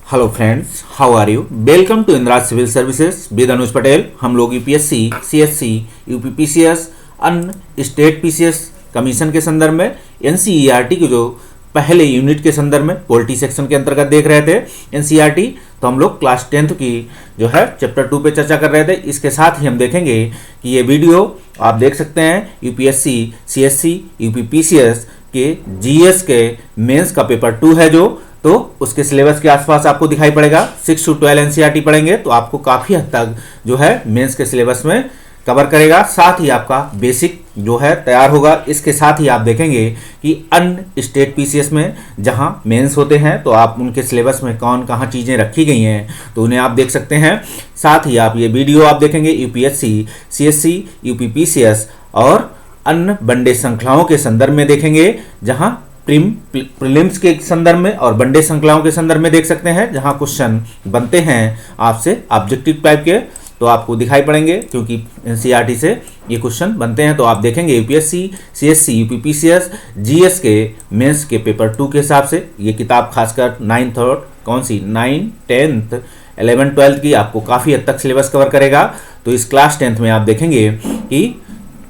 Hello friends, how are you? Welcome to Indira civil services with Anuj Patel. हम लोग UPSC, CSC, UPPCS, अन्य state PCS commission के संदर्भ में एनसीईआरटी के जो पहले यूनिट के संदर्भ में पॉलिटी सेक्शन के अंतर्गत देख रहे थे एनसीईआरटी। तो हम लोग क्लास 10th की जो है चैप्टर 2 पे चर्चा कर रहे थे। इसके साथ ही हम देखेंगे कि ये वीडियो आप देख सकते हैं यूपीएससी, सीएससी, यूपीपीसीएस के जीएस के मेंस का पेपर 2 है जो, तो उसके सिलेबस के आसपास आपको दिखाई पड़ेगा। 6 to 12 एनसीईआरटी पढ़ेंगे तो आपको काफ़ी हद तक जो है मेंस के सिलेबस में कवर करेगा। साथ ही आपका बेसिक जो है तैयार होगा। इसके साथ ही आप देखेंगे कि अन्य स्टेट पीसीएस में जहां मेंस होते हैं तो आप उनके सिलेबस में कौन कहां चीज़ें रखी गई हैं तो उन्हें आप देख सकते हैं। साथ ही आप ये वीडियो आप देखेंगे यूपीएससी, सीएससी, यूपीपीसीएस और अन्य वनडे श्रृंखलाओं के संदर्भ में देखेंगे, जहां प्रीलिम्स के संदर्भ में और वनडे श्रृंखलाओं के संदर्भ में देख सकते हैं, जहां क्वेश्चन बनते हैं आपसे ऑब्जेक्टिव टाइप के तो आपको दिखाई पड़ेंगे, क्योंकि एनसीईआरटी से ये क्वेश्चन बनते हैं। तो आप देखेंगे यूपीएससी, सीएससी, यूपीपीसीएस, जीएस के मेंस के पेपर 2 के हिसाब से ये किताब खासकर 9th और कौन सी 9, 10th, 11, 12 की आपको काफ़ी हद तक सिलेबस कवर करेगा। तो इस क्लास 10th में आप देखेंगे कि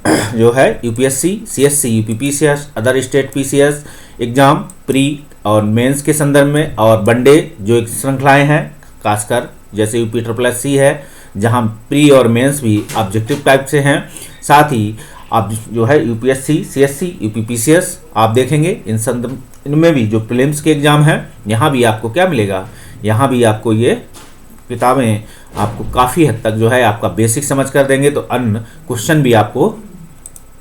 जो है UPSC, CSC, UPPCS, other state PCS exam pre और मेंस के संदर्भ में और वनडे जो एक श्रृंखलाएं हैं खासकर जैसे यूपी SSC है जहां प्री और मेंस भी ऑब्जेक्टिव टाइप से हैं। साथ ही आप जो है यूपीएससी, सीएससी, यूपीपीसीएस आप देखेंगे इनमें भी जो प्रीलिम्स के एग्जाम हैं यहाँ भी आपको क्या मिलेगा, यहाँ भी आपको ये किताबें आपको काफ़ी हद तक जो है आपका बेसिक समझ कर देंगे। तो अन्य क्वेश्चन भी आपको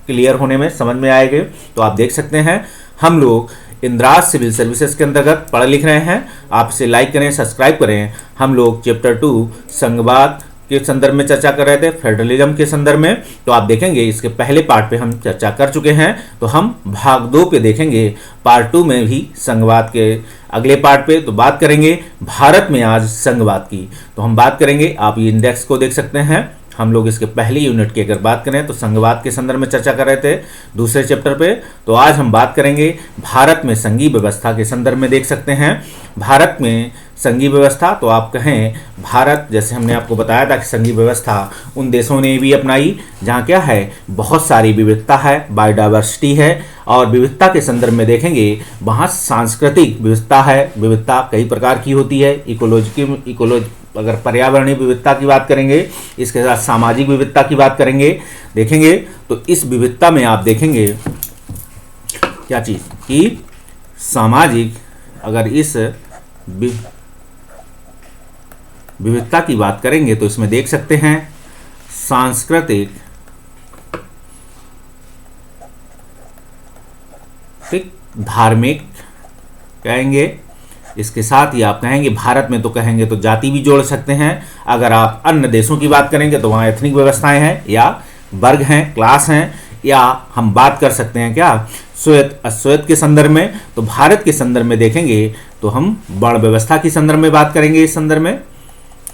क्लियर होने में समझ में आएंगे। तो आप देख सकते हैं हम लोग इंदिरा सिविल सर्विसेज के अंतर्गत पढ़ लिख रहे हैं। आप इसे लाइक करें, सब्सक्राइब करें। हम लोग चैप्टर 2 संघवाद के संदर्भ में चर्चा कर रहे थे, फेडरलिज्म के संदर्भ में। तो आप देखेंगे इसके पहले पार्ट पे हम चर्चा कर चुके हैं, तो हम भाग 2 पे देखेंगे। पार्ट 2 में भी संघवाद के अगले पार्ट पे तो बात करेंगे भारत में आज संघवाद की। तो हम बात करेंगे, आप ये इंडेक्स को देख सकते हैं। हम लोग इसके पहली यूनिट की अगर बात करें तो संघवाद के संदर्भ में चर्चा कर रहे थे दूसरे चैप्टर पे। तो आज हम बात करेंगे भारत में संघीय व्यवस्था के संदर्भ में। देख सकते हैं भारत में संघीय व्यवस्था, तो आप कहें भारत, जैसे हमने आपको बताया था कि संघीय व्यवस्था उन देशों ने भी अपनाई जहाँ क्या है बहुत सारी विविधता है, बायोडाइवर्सिटी है। और विविधता के संदर्भ में देखेंगे वहाँ सांस्कृतिक विविधता है, विविधता कई प्रकार की होती है। इकोलॉजी अगर पर्यावरणीय विविधता की बात करेंगे, इसके साथ सामाजिक विविधता की बात करेंगे देखेंगे। तो इस विविधता में आप देखेंगे क्या चीज़ कि सामाजिक, अगर इस विविधता की बात करेंगे तो इसमें देख सकते हैं सांस्कृतिक, धार्मिक कहेंगे। इसके साथ ही आप कहेंगे भारत में तो कहेंगे तो जाति भी जोड़ सकते हैं। अगर आप अन्य देशों की बात करेंगे तो वहाँ एथनिक व्यवस्थाएं हैं या वर्ग हैं, क्लास हैं, या हम बात कर सकते हैं क्या श्वेत अश्वेत के संदर्भ में। तो भारत के संदर्भ में देखेंगे तो हम वर्ण व्यवस्था के संदर्भ में बात करेंगे इस संदर्भ में,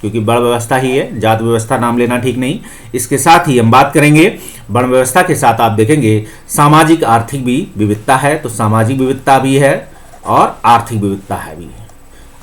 क्योंकि वर्ण व्यवस्था ही है, जात व्यवस्था नाम लेना ठीक नहीं। इसके साथ ही हम बात करेंगे वर्ण व्यवस्था के साथ आप देखेंगे सामाजिक आर्थिक भी विविधता है। तो सामाजिक विविधता भी है और आर्थिक विविधता है भी।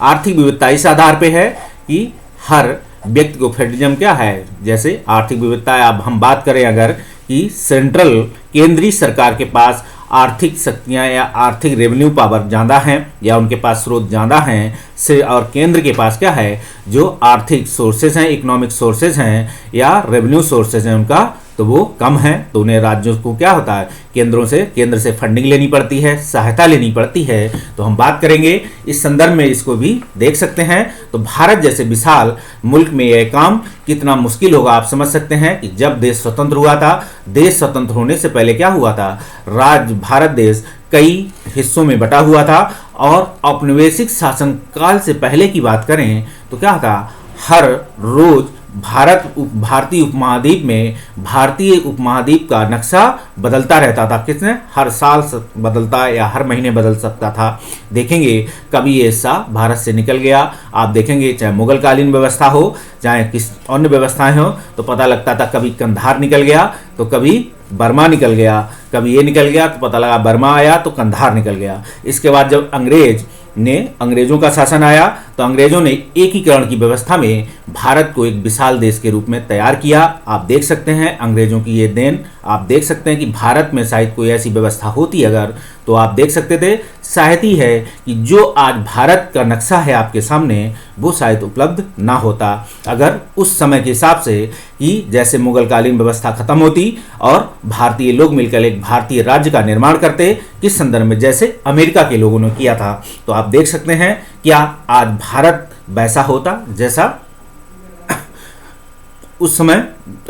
आर्थिक विविधता इस आधार पे है कि हर व्यक्ति को फेडरलिज्म क्या है, जैसे आर्थिक विविधता अब हम बात करें अगर कि सेंट्रल केंद्रीय सरकार के पास आर्थिक शक्तियाँ या आर्थिक रेवेन्यू पावर ज़्यादा हैं या उनके पास स्रोत ज़्यादा हैं से, और केंद्र के पास क्या है जो आर्थिक सोर्सेज हैं, इकोनॉमिक सोर्सेज हैं या रेवेन्यू सोर्सेज हैं उनका, तो वो कम है। तो उन्हें राज्यों को क्या होता है केंद्र से फंडिंग लेनी पड़ती है, सहायता लेनी पड़ती है। तो हम बात करेंगे इस संदर्भ में, इसको भी देख सकते हैं। तो भारत जैसे विशाल मुल्क में यह काम कितना मुश्किल होगा आप समझ सकते हैं कि जब देश स्वतंत्र हुआ था, देश स्वतंत्र होने से पहले क्या हुआ था, भारत देश कई हिस्सों में बटा हुआ था। और औपनिवेशिक शासन काल से पहले की बात करें तो क्या था, हर रोज भारतीय उपमहाद्वीप का नक्शा बदलता रहता था। किसने? हर साल बदलता या हर महीने बदल सकता था। देखेंगे कभी ये हिस्सा भारत से निकल गया। आप देखेंगे चाहे मुगल कालीन व्यवस्था हो चाहे किस अन्य व्यवस्थाएं हो, तो पता लगता था कभी कंधार निकल गया तो कभी बर्मा निकल गया, कभी ये निकल गया तो पता लगा बर्मा आया तो कंधार निकल गया। इसके बाद जब अंग्रेजों का शासन आया तो अंग्रेजों ने एकीकरण की व्यवस्था में भारत को एक विशाल देश के रूप में तैयार किया। आप देख सकते हैं अंग्रेजों की ये देन। आप देख सकते हैं कि भारत में शायद कोई ऐसी व्यवस्था होती अगर, तो आप देख सकते थे शायद ही है कि जो आज भारत का नक्शा है आपके सामने वो शायद उपलब्ध ना होता अगर उस समय के हिसाब से कि जैसे मुगलकालीन व्यवस्था खत्म होती और भारतीय लोग मिलकर एक भारतीय राज्य का निर्माण करते, किस संदर्भ में, जैसे अमेरिका के लोगों ने किया था। तो आप देख सकते हैं क्या आज भारत वैसा होता जैसा उस समय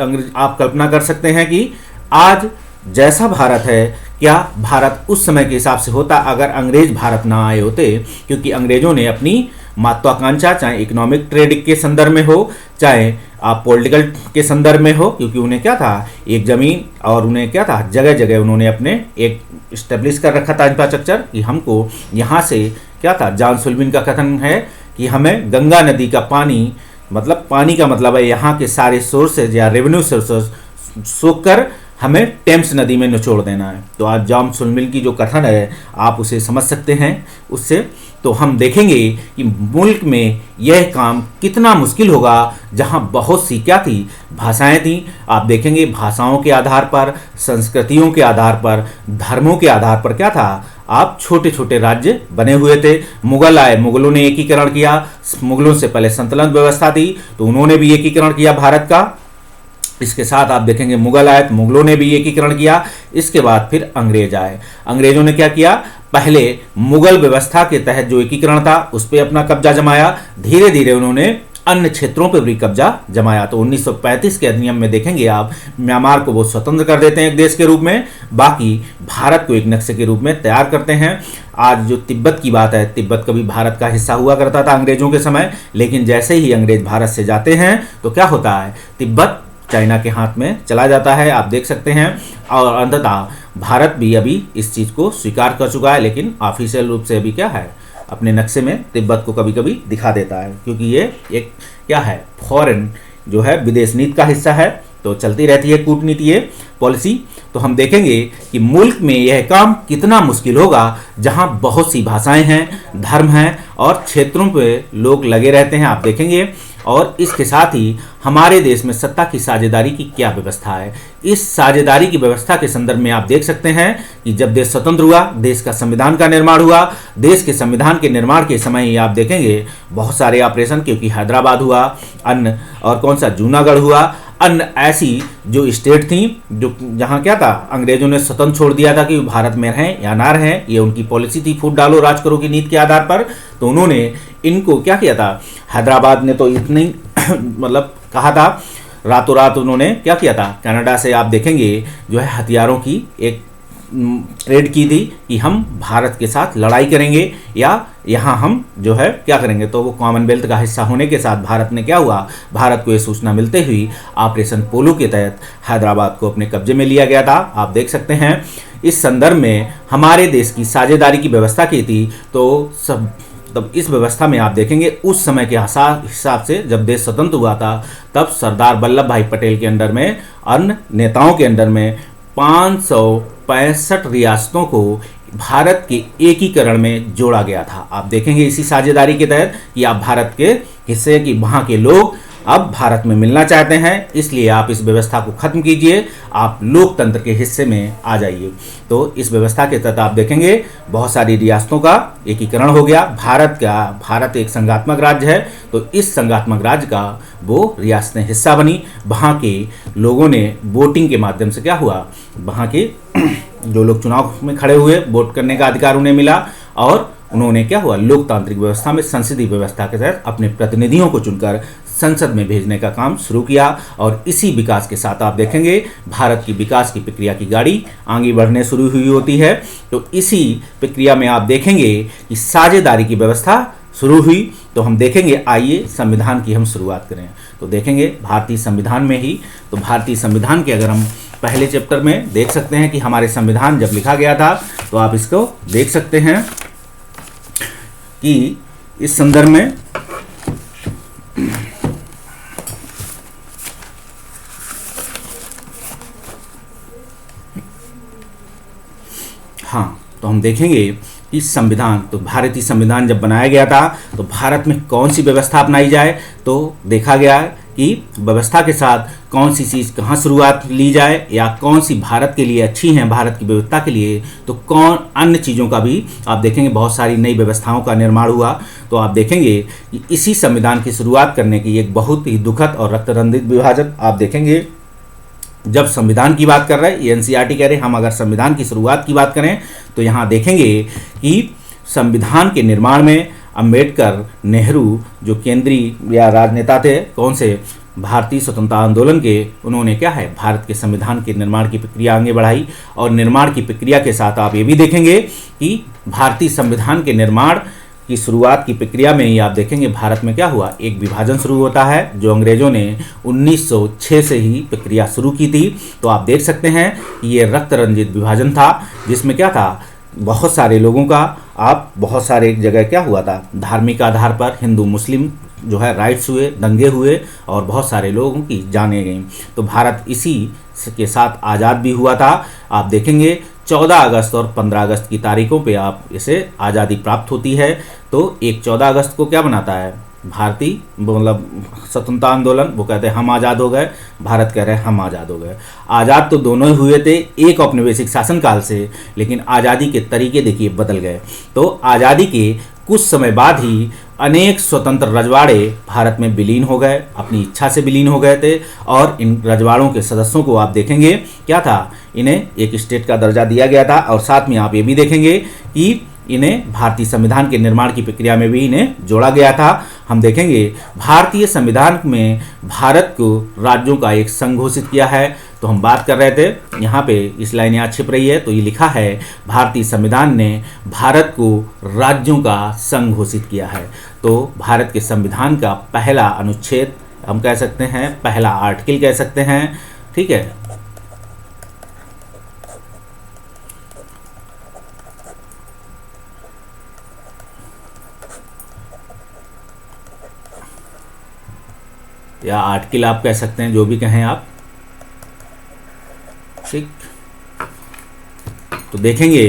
अंग्रेज। आप कल्पना कर सकते हैं कि आज जैसा भारत है, क्या भारत उस समय के हिसाब से होता अगर अंग्रेज भारत ना आए होते, क्योंकि अंग्रेजों ने अपनी महत्वाकांक्षा चाहे इकोनॉमिक ट्रेड के संदर्भ में हो, चाहे आप पॉलिटिकल के संदर्भ में हो, क्योंकि उन्हें क्या था एक जमीन और उन्हें क्या था जगह जगह उन्होंने अपने एक इस्टेब्लिश कर रखा था इंफ्रास्ट्रक्चर कि हमको यहाँ से क्या था। जॉन सुल्विन का कथन है कि हमें गंगा नदी का पानी, मतलब पानी का मतलब है यहाँ के सारे सोर्सेज या रेवेन्यू सोर्सेज सोखकर हमें टेम्स नदी में निचोड़ देना है। तो आज जॉन सुल्विन की जो कथन है आप उसे समझ सकते हैं उससे। तो हम देखेंगे कि मुल्क में यह काम कितना मुश्किल होगा जहां बहुत सी क्या थी भाषाएं थी। आप देखेंगे भाषाओं के आधार पर, संस्कृतियों के आधार पर, धर्मों के आधार पर क्या था, आप छोटे छोटे राज्य बने हुए थे। मुगल आए, मुगलों ने एकीकरण किया। मुगलों से पहले संतुलन व्यवस्था थी तो उन्होंने भी एकीकरण किया भारत का। इसके साथ आप देखेंगे मुगल आए तो मुगलों ने भी एकीकरण किया। इसके बाद फिर अंग्रेज आए। अंग्रेजों ने क्या किया, पहले मुगल व्यवस्था के तहत जो एकीकरण था उस पर अपना कब्जा जमाया। धीरे धीरे उन्होंने अन्य क्षेत्रों पर भी कब्जा जमाया। तो 1935 के अधिनियम में देखेंगे आप म्यांमार को वो स्वतंत्र कर देते हैं एक देश के रूप में, बाकी भारत को एक नक्शे के रूप में तैयार करते हैं। आज जो तिब्बत की बात है, तिब्बत कभी भारत का हिस्सा हुआ करता था अंग्रेजों के समय, लेकिन जैसे ही अंग्रेज भारत से जाते हैं तो क्या होता है, तिब्बत चाइना के हाथ में चला जाता है। आप देख सकते हैं और अंततः भारत भी अभी इस चीज़ को स्वीकार कर चुका है, लेकिन ऑफिशियल रूप से अभी क्या है अपने नक्शे में तिब्बत को कभी कभी दिखा देता है, क्योंकि ये एक क्या है फॉरेन जो है विदेश नीति का हिस्सा है। तो चलती रहती है कूटनीति ये पॉलिसी। तो हम देखेंगे कि मुल्क में यह काम कितना मुश्किल होगा जहां बहुत सी भाषाएं हैं, धर्म हैं और क्षेत्रों पे लोग लगे रहते हैं। आप देखेंगे और इसके साथ ही हमारे देश में सत्ता की साझेदारी की क्या व्यवस्था है। इस साझेदारी की व्यवस्था के संदर्भ में आप देख सकते हैं कि जब देश स्वतंत्र हुआ, देश का संविधान का निर्माण हुआ। देश के संविधान के निर्माण के समय ही आप देखेंगे बहुत सारे ऑपरेशन, क्योंकि हैदराबाद हुआ, अन्य और कौन सा जूनागढ़ हुआ, अन्य ऐसी जो स्टेट थी जो जहाँ क्या था अंग्रेजों ने स्वतंत्र छोड़ दिया था कि भारत में रहें या ना रहें, ये उनकी पॉलिसी थी फूट डालो राज करो की नीति के आधार पर। तो उन्होंने इनको क्या किया था, हैदराबाद ने तो इतनी मतलब कहा था, रातों रात उन्होंने क्या किया था, कनाडा से आप देखेंगे जो है हथियारों की एक ट्रेड की थी कि हम भारत के साथ लड़ाई करेंगे या यहाँ हम जो है क्या करेंगे। तो वो कॉमनवेल्थ का हिस्सा होने के साथ भारत ने क्या हुआ, भारत को ये सूचना मिलते हुई ऑपरेशन पोलो के तहत हैदराबाद को अपने कब्जे में लिया गया था। आप देख सकते हैं इस संदर्भ में हमारे देश की साझेदारी की व्यवस्था की थी। तो सब तब इस व्यवस्था में आप देखेंगे उस समय के हिसाब से जब देश स्वतंत्र हुआ था तब सरदार वल्लभ भाई पटेल के अंडर में, अन्य नेताओं के अंडर में 565 रियासतों को भारत के एकीकरण में जोड़ा गया था। आप देखेंगे इसी साझेदारी के तहत कि आप भारत के हिस्से की वहाँ के लोग अब भारत में मिलना चाहते हैं, इसलिए आप इस व्यवस्था को खत्म कीजिए, आप लोकतंत्र के हिस्से में आ जाइए। तो इस व्यवस्था के तहत आप देखेंगे बहुत सारी रियासतों का एकीकरण हो गया। भारत एक संघात्मक राज्य है, तो इस संघात्मक राज्य का वो रियासतें हिस्सा बनी। वहाँ के लोगों ने वोटिंग के माध्यम से क्या हुआ, वहाँ के जो लोग चुनाव में खड़े हुए वोट करने का अधिकार उन्हें मिला और उन्होंने क्या हुआ, लोकतांत्रिक व्यवस्था में संसदीय व्यवस्था के तहत अपने प्रतिनिधियों को चुनकर संसद में भेजने का काम शुरू किया। और इसी विकास के साथ आप देखेंगे भारत की विकास की प्रक्रिया की गाड़ी आगे बढ़ने शुरू हुई होती है। तो इसी प्रक्रिया में आप देखेंगे कि साझेदारी की व्यवस्था शुरू हुई। तो हम देखेंगे, आइए संविधान की हम शुरुआत करें। तो देखेंगे भारतीय संविधान में ही, तो भारतीय संविधान के अगर हम पहले चैप्टर में देख सकते हैं कि हमारे संविधान जब लिखा गया था, तो आप इसको देख सकते हैं कि इस संदर्भ में हाँ, तो हम देखेंगे कि संविधान, तो भारतीय संविधान जब बनाया गया था तो भारत में कौन सी व्यवस्था अपनाई जाए, तो देखा गया कि व्यवस्था के साथ कौन सी चीज़ कहाँ शुरुआत ली जाए या कौन सी भारत के लिए अच्छी हैं, भारत की व्यवस्था के लिए, तो कौन अन्य चीज़ों का भी आप देखेंगे बहुत सारी नई व्यवस्थाओं का निर्माण हुआ। तो आप देखेंगे कि इसी संविधान की शुरुआत करने की एक बहुत ही दुखद और रक्तरंजित विभाजन आप देखेंगे। जब संविधान की बात कर रहे हैं, ये एनसीईआरटी कह रहे हैं, हम अगर संविधान की शुरुआत की बात करें तो यहाँ देखेंगे कि संविधान के निर्माण में अंबेडकर, नेहरू जो केंद्रीय या राजनेता थे, कौन से, भारतीय स्वतंत्रता आंदोलन के, उन्होंने क्या है भारत के संविधान के निर्माण की प्रक्रिया आगे बढ़ाई। और निर्माण की प्रक्रिया के साथ आप ये भी देखेंगे कि भारतीय संविधान के निर्माण की शुरुआत की प्रक्रिया में ही आप देखेंगे भारत में क्या हुआ, एक विभाजन शुरू होता है जो अंग्रेजों ने 1906 से ही प्रक्रिया शुरू की थी। तो आप देख सकते हैं कि ये रक्त रंजित विभाजन था, जिसमें क्या था, बहुत सारे लोगों का आप बहुत सारे जगह क्या हुआ था, धार्मिक आधार पर हिंदू मुस्लिम जो है राइट्स हुए, दंगे हुए और बहुत सारे लोगों की जानें गईं। तो भारत इसी के साथ आज़ाद भी हुआ था। आप देखेंगे 14 अगस्त और 15 अगस्त की तारीखों पे आप इसे आज़ादी प्राप्त होती है। तो एक 14 अगस्त को क्या बनाता है, भारतीय मतलब स्वतंत्रता आंदोलन, वो कहते हैं हम आज़ाद हो गए, भारत कह रहे हैं हम आज़ाद हो गए। आज़ाद तो दोनों ही हुए थे एक औपनिवेशिक शासनकाल से, लेकिन आज़ादी के तरीके देखिए बदल गए। तो आज़ादी के कुछ समय बाद ही अनेक स्वतंत्र रजवाड़े भारत में विलीन हो गए, अपनी इच्छा से विलीन हो गए थे। और इन रजवाड़ों के सदस्यों को आप देखेंगे क्या था, इन्हें एक स्टेट का दर्जा दिया गया था। और साथ में आप ये भी देखेंगे कि इन्हें भारतीय संविधान के निर्माण की प्रक्रिया में भी इन्हें जोड़ा गया था। हम देखेंगे भारतीय संविधान में भारत को राज्यों का एक संघ घोषित किया है। तो हम बात कर रहे थे, यहाँ पे इस लाइन यहाँ छिप रही है, तो ये लिखा है भारतीय संविधान ने भारत को राज्यों का संघ घोषित किया है। तो भारत के संविधान का पहला अनुच्छेद हम कह सकते हैं, पहला आर्टिकल कह सकते हैं, ठीक है। या आर्टिकल आप कह सकते हैं, जो भी कहें आप, ठीक। तो देखेंगे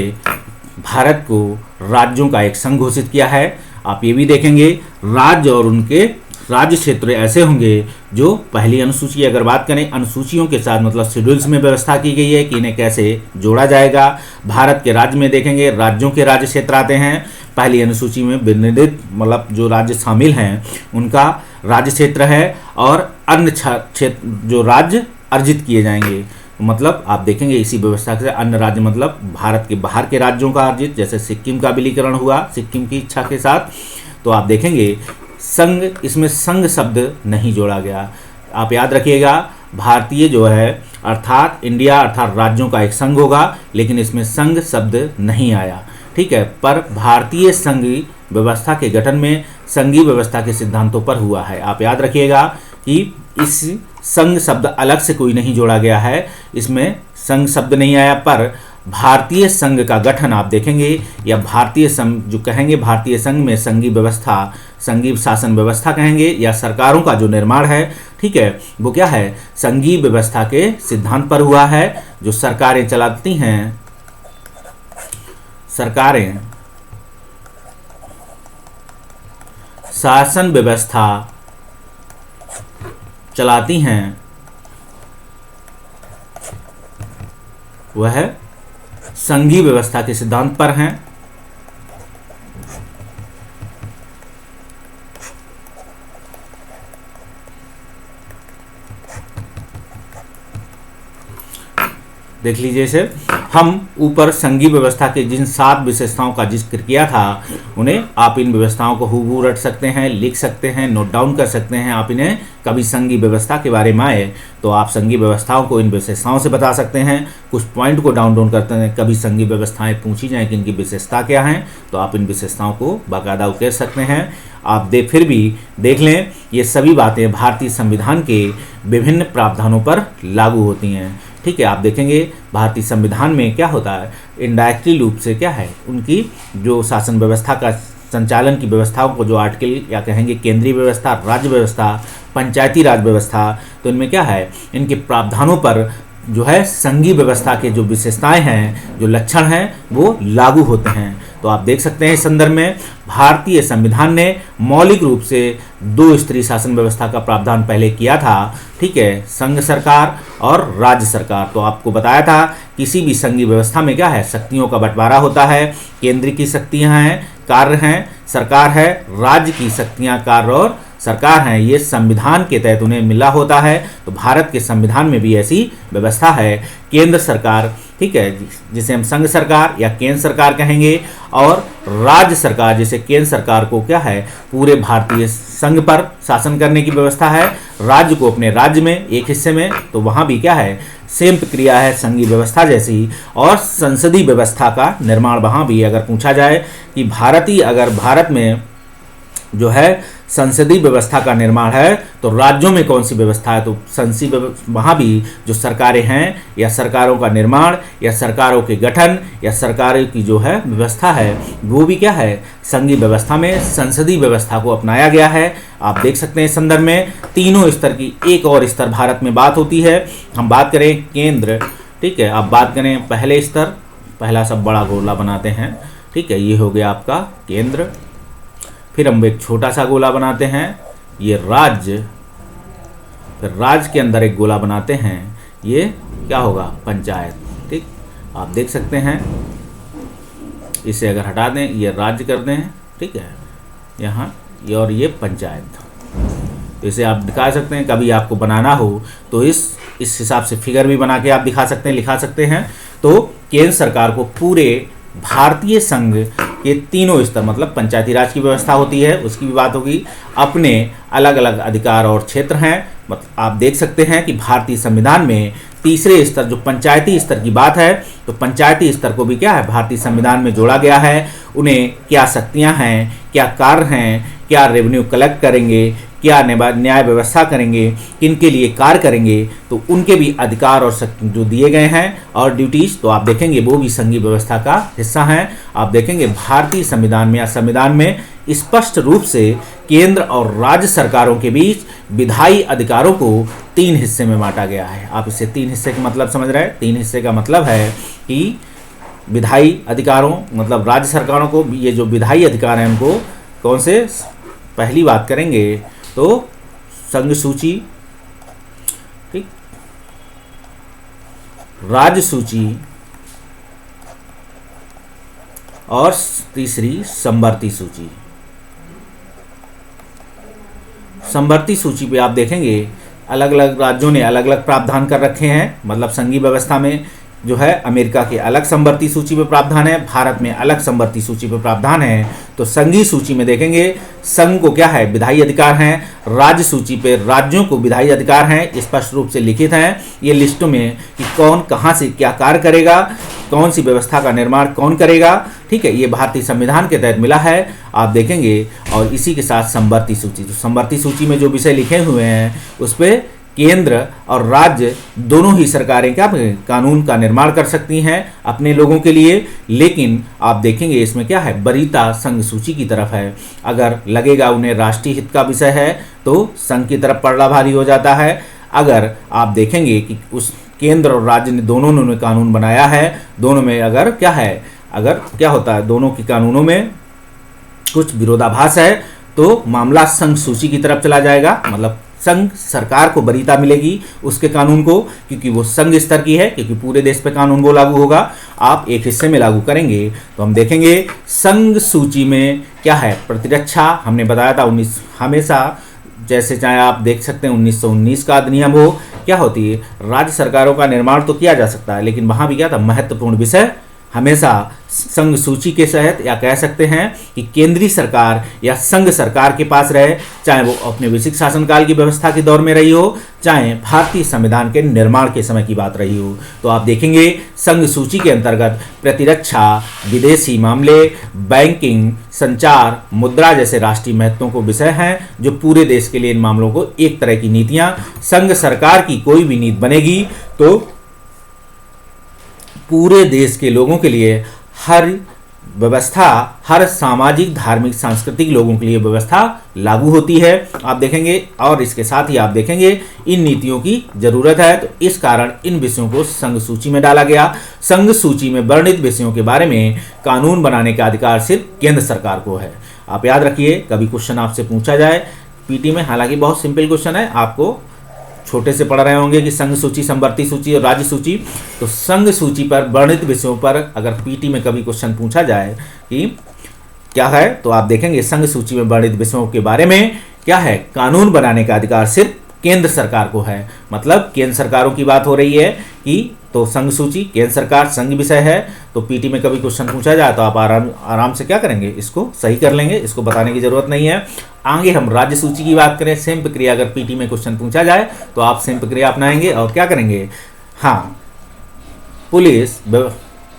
भारत को राज्यों का एक संघ घोषित किया है। आप ये भी देखेंगे राज्य और उनके राज्य क्षेत्र ऐसे होंगे जो पहली अनुसूची, अगर बात करें अनुसूचियों के साथ मतलब शेड्यूल्स में व्यवस्था की गई है कि इन्हें कैसे जोड़ा जाएगा। भारत के राज्य में देखेंगे राज्यों के राज्य क्षेत्र आते हैं, पहली अनुसूची में विनिर्दित मतलब जो राज्य शामिल हैं उनका राज्य क्षेत्र है, और अन्य क्षेत्र जो राज्य अर्जित किए जाएंगे। मतलब आप देखेंगे इसी व्यवस्था से अन्य राज्य मतलब भारत के बाहर के राज्यों का अर्जित, जैसे सिक्किम का विलीकरण हुआ सिक्किम की इच्छा के साथ। तो आप देखेंगे संघ, इसमें संघ शब्द नहीं जोड़ा गया। आप याद रखिएगा भारतीय जो है अर्थात इंडिया अर्थात राज्यों का एक संघ होगा, लेकिन इसमें संघ शब्द नहीं आया, ठीक है। पर भारतीय संघीय व्यवस्था के गठन में संघीय व्यवस्था के सिद्धांतों पर हुआ है। आप याद रखिएगा कि इस संघ शब्द अलग से कोई नहीं जोड़ा गया है, इसमें संघ शब्द नहीं आया। पर भारतीय संघ का गठन आप देखेंगे या भारतीय संघ जो कहेंगे, भारतीय संघ में संघीय व्यवस्था, संघीय शासन व्यवस्था कहेंगे या सरकारों का जो निर्माण है, ठीक है, वो क्या है, संघीय व्यवस्था के सिद्धांत पर हुआ है। जो सरकारें चलाती हैं, सरकारें शासन व्यवस्था चलाती हैं, वह संघीय व्यवस्था के सिद्धांत पर हैं। देख लीजिए इसे, हम ऊपर संघीय व्यवस्था के जिन 7 विशेषताओं का जिक्र किया था, उन्हें आप इन व्यवस्थाओं को हूबहू रट सकते हैं, लिख सकते हैं, नोट डाउन कर सकते हैं। आप इन्हें कभी संघीय व्यवस्था के बारे में आए तो आप संघीय व्यवस्थाओं को इन विशेषताओं से बता सकते हैं, कुछ पॉइंट को डाउन करते हैं। कभी संघीय व्यवस्थाएं पूछी जाए कि इनकी विशेषता क्या हैं, तो आप इन विशेषताओं को बाकायदा उकेर सकते हैं। आप फिर भी देख लें, ये सभी बातें भारतीय संविधान के विभिन्न प्रावधानों पर लागू होती हैं, ठीक है। आप देखेंगे भारतीय संविधान में क्या होता है, इनडायरेक्टली रूप से क्या है, उनकी जो शासन व्यवस्था का संचालन की व्यवस्थाओं को जो आर्टिकल या कहेंगे केंद्रीय व्यवस्था, राज्य व्यवस्था, पंचायती राज व्यवस्था, तो इनमें क्या है, इनके प्रावधानों पर जो है संघीय व्यवस्था के जो विशेषताएं हैं, जो लक्षण हैं, वो लागू होते हैं। तो आप देख सकते हैं इस संदर्भ में भारतीय संविधान ने मौलिक रूप से 2 स्तरीय शासन व्यवस्था का प्रावधान पहले किया था, ठीक है, संघ सरकार और राज्य सरकार। तो आपको बताया था किसी भी संघीय व्यवस्था में क्या है, शक्तियों का बंटवारा होता है। केंद्र की शक्तियां हैं, कार्य हैं, सरकार है, राज्य की शक्तियां, कार्य और सरकार हैं, ये संविधान के तहत उन्हें मिला होता है। तो भारत के संविधान में भी ऐसी व्यवस्था है। केंद्र सरकार, ठीक है, जिसे हम संघ सरकार या केंद्र सरकार कहेंगे, और राज्य सरकार जिसे केंद्र सरकार को क्या है, पूरे भारतीय संघ पर शासन करने की व्यवस्था है। राज्य को अपने राज्य में एक हिस्से में, तो वहाँ भी क्या है, सेम प्रक्रिया है संघीय व्यवस्था जैसी। और संसदीय व्यवस्था का निर्माण वहाँ भी अगर पूछा जाए कि भारत में जो है संसदीय व्यवस्था का निर्माण है तो राज्यों में कौन सी व्यवस्था है, तो वहाँ भी जो सरकारें हैं या सरकारों का निर्माण या सरकारों के गठन या सरकारों की जो है व्यवस्था है वो भी क्या है, संघीय व्यवस्था में संसदीय व्यवस्था को अपनाया गया है। आप देख सकते हैं इस संदर्भ में तीनों स्तर की एक और स्तर भारत में बात होती है। हम बात करें केंद्र, ठीक है, आप बात करें पहले स्तर, पहला सब बड़ा गोला बनाते हैं, ठीक है, ये हो गया आपका केंद्र। फिर हम एक छोटा सा गोला बनाते हैं, ये राज्य, फिर राज्य के अंदर एक गोला बनाते हैं, ये क्या होगा, पंचायत। ठीक, आप देख सकते हैं, इसे अगर हटा दें, ये राज्य कर दें, ठीक है, यहाँ ये और ये पंचायत। तो इसे आप दिखा सकते हैं, कभी आपको बनाना हो तो इस हिसाब से फिगर भी बना के आप दिखा सकते हैं, लिखा सकते हैं। तो केंद्र सरकार को पूरे भारतीय संघ के तीनों स्तर, मतलब पंचायती राज की व्यवस्था होती है, उसकी भी बात होगी, अपने अलग अलग अधिकार और क्षेत्र हैं। मतलब आप देख सकते हैं कि भारतीय संविधान में तीसरे स्तर जो पंचायती स्तर की बात है, तो पंचायती स्तर को भी क्या है, भारतीय संविधान में जोड़ा गया है। उन्हें क्या शक्तियां हैं, क्या कार्य हैं, क्या रेवेन्यू कलेक्ट करेंगे, क्या न्याय व्यवस्था करेंगे, किनके लिए कार्य करेंगे, तो उनके भी अधिकार और शक्ति जो दिए गए हैं और ड्यूटीज, तो आप देखेंगे वो भी संघीय व्यवस्था का हिस्सा हैं। आप देखेंगे भारतीय संविधान में या संविधान में स्पष्ट रूप से केंद्र और राज्य सरकारों के बीच विधायी अधिकारों को 3 हिस्से में बांटा गया है। आप इसे 3 हिस्से का मतलब समझ रहे हैं। 3 हिस्से का मतलब है कि विधायी अधिकारों, मतलब राज्य सरकारों को ये जो विधायी अधिकार हैं उनको कौन से, पहली बात करेंगे तो संघ सूची, ठीक, राज्य सूची और तीसरी संवर्ती सूची। संवर्ती सूची पे आप देखेंगे अलग अलग राज्यों ने अलग अलग प्रावधान कर रखे हैं। मतलब संघीय व्यवस्था में जो है अमेरिका के अलग संवर्ती सूची पे प्रावधान है, भारत में अलग संवर्ती सूची पे प्रावधान है। तो संघीय सूची में देखेंगे संघ को क्या है, विधायी अधिकार हैं, राज्य सूची पे राज्यों को विधायी अधिकार हैं, स्पष्ट रूप से लिखित हैं ये लिस्टों में कि कौन कहाँ से क्या कार्य करेगा, कौन सी व्यवस्था का निर्माण कौन करेगा, ठीक है, ये भारतीय संविधान के तहत मिला है, आप देखेंगे। और इसी के साथ संवर्ती सूची, तो संवर्ती सूची में जो विषय लिखे हुए हैं उस पर केंद्र और राज्य दोनों ही सरकारें क्या कानून का निर्माण कर सकती हैं अपने लोगों के लिए। लेकिन आप देखेंगे इसमें क्या है, वरीयता संघ सूची की तरफ है। अगर लगेगा उन्हें राष्ट्रीय हित का विषय है तो संघ की तरफ पड़ना भारी हो जाता है। अगर आप देखेंगे कि उस केंद्र और राज्य ने दोनों ने कानून बनाया है, दोनों में अगर क्या है, अगर क्या होता है, दोनों की कानूनों में कुछ विरोधाभास है तो मामला संघ सूची की तरफ चला जाएगा। मतलब संघ सरकार को वरीयता मिलेगी उसके कानून को, क्योंकि वो संघ स्तर की है, क्योंकि पूरे देश पे कानून वो लागू होगा। आप एक हिस्से में लागू करेंगे तो हम देखेंगे संघ सूची में क्या है, प्रतिरक्षा, हमने बताया था 19 हमेशा, जैसे चाहे आप देख सकते हैं 1919 का अधिनियम हो, क्या होती है, राज्य सरकारों का निर्माण तो किया जा सकता है, लेकिन वहाँ भी क्या था, महत्वपूर्ण विषय हमेशा संघ सूची के तहत, या कह सकते हैं कि केंद्रीय सरकार या संघ सरकार के पास रहे, चाहे वो अपने वैश्विक शासनकाल की व्यवस्था के दौर में रही हो, चाहे भारतीय संविधान के निर्माण के समय की बात रही हो। तो आप देखेंगे संघ सूची के अंतर्गत प्रतिरक्षा, विदेशी मामले, बैंकिंग, संचार, मुद्रा जैसे राष्ट्रीय महत्वों को विषय हैं जो पूरे देश के लिए इन मामलों को एक तरह की नीतियां, संघ सरकार की कोई भी नीति बनेगी तो पूरे देश के लोगों के लिए हर व्यवस्था हर सामाजिक, धार्मिक, सांस्कृतिक लोगों के लिए व्यवस्था लागू होती है। आप देखेंगे, और इसके साथ ही आप देखेंगे इन नीतियों की जरूरत है, तो इस कारण इन विषयों को संघ सूची में डाला गया। संघ सूची में वर्णित विषयों के बारे में कानून बनाने का अधिकार सिर्फ केंद्र सरकार को है। आप याद रखिए, कभी क्वेश्चन आपसे पूछा जाए पीटी में, हालांकि बहुत सिंपल क्वेश्चन है, आपको छोटे से पढ़ रहे होंगे कि संघ सूची, समवर्ती सूची और राज्य सूची। तो संघ सूची पर वर्णित विषयों पर अगर पीटी में कभी क्वेश्चन पूछा जाए कि क्या है, तो आप देखेंगे संघ सूची में वर्णित विषयों के बारे में क्या है, कानून बनाने का अधिकार सिर्फ केंद्र सरकार को है। मतलब केंद्र सरकारों की बात हो रही है कि तो संघ सूची, केंद्र सरकार, संघ विषय है। तो पीटी में कभी क्वेश्चन पूछा जाए तो आप आराम से क्या करेंगे, इसको सही कर लेंगे, इसको बताने की जरूरत नहीं है। आगे हम राज्य सूची की बात करें, सेम प्रक्रिया अगर पीटी में क्वेश्चन पूछा जाए तो आप सेम प्रक्रिया अपनाएंगे और क्या करेंगे, हाँ, पुलिस,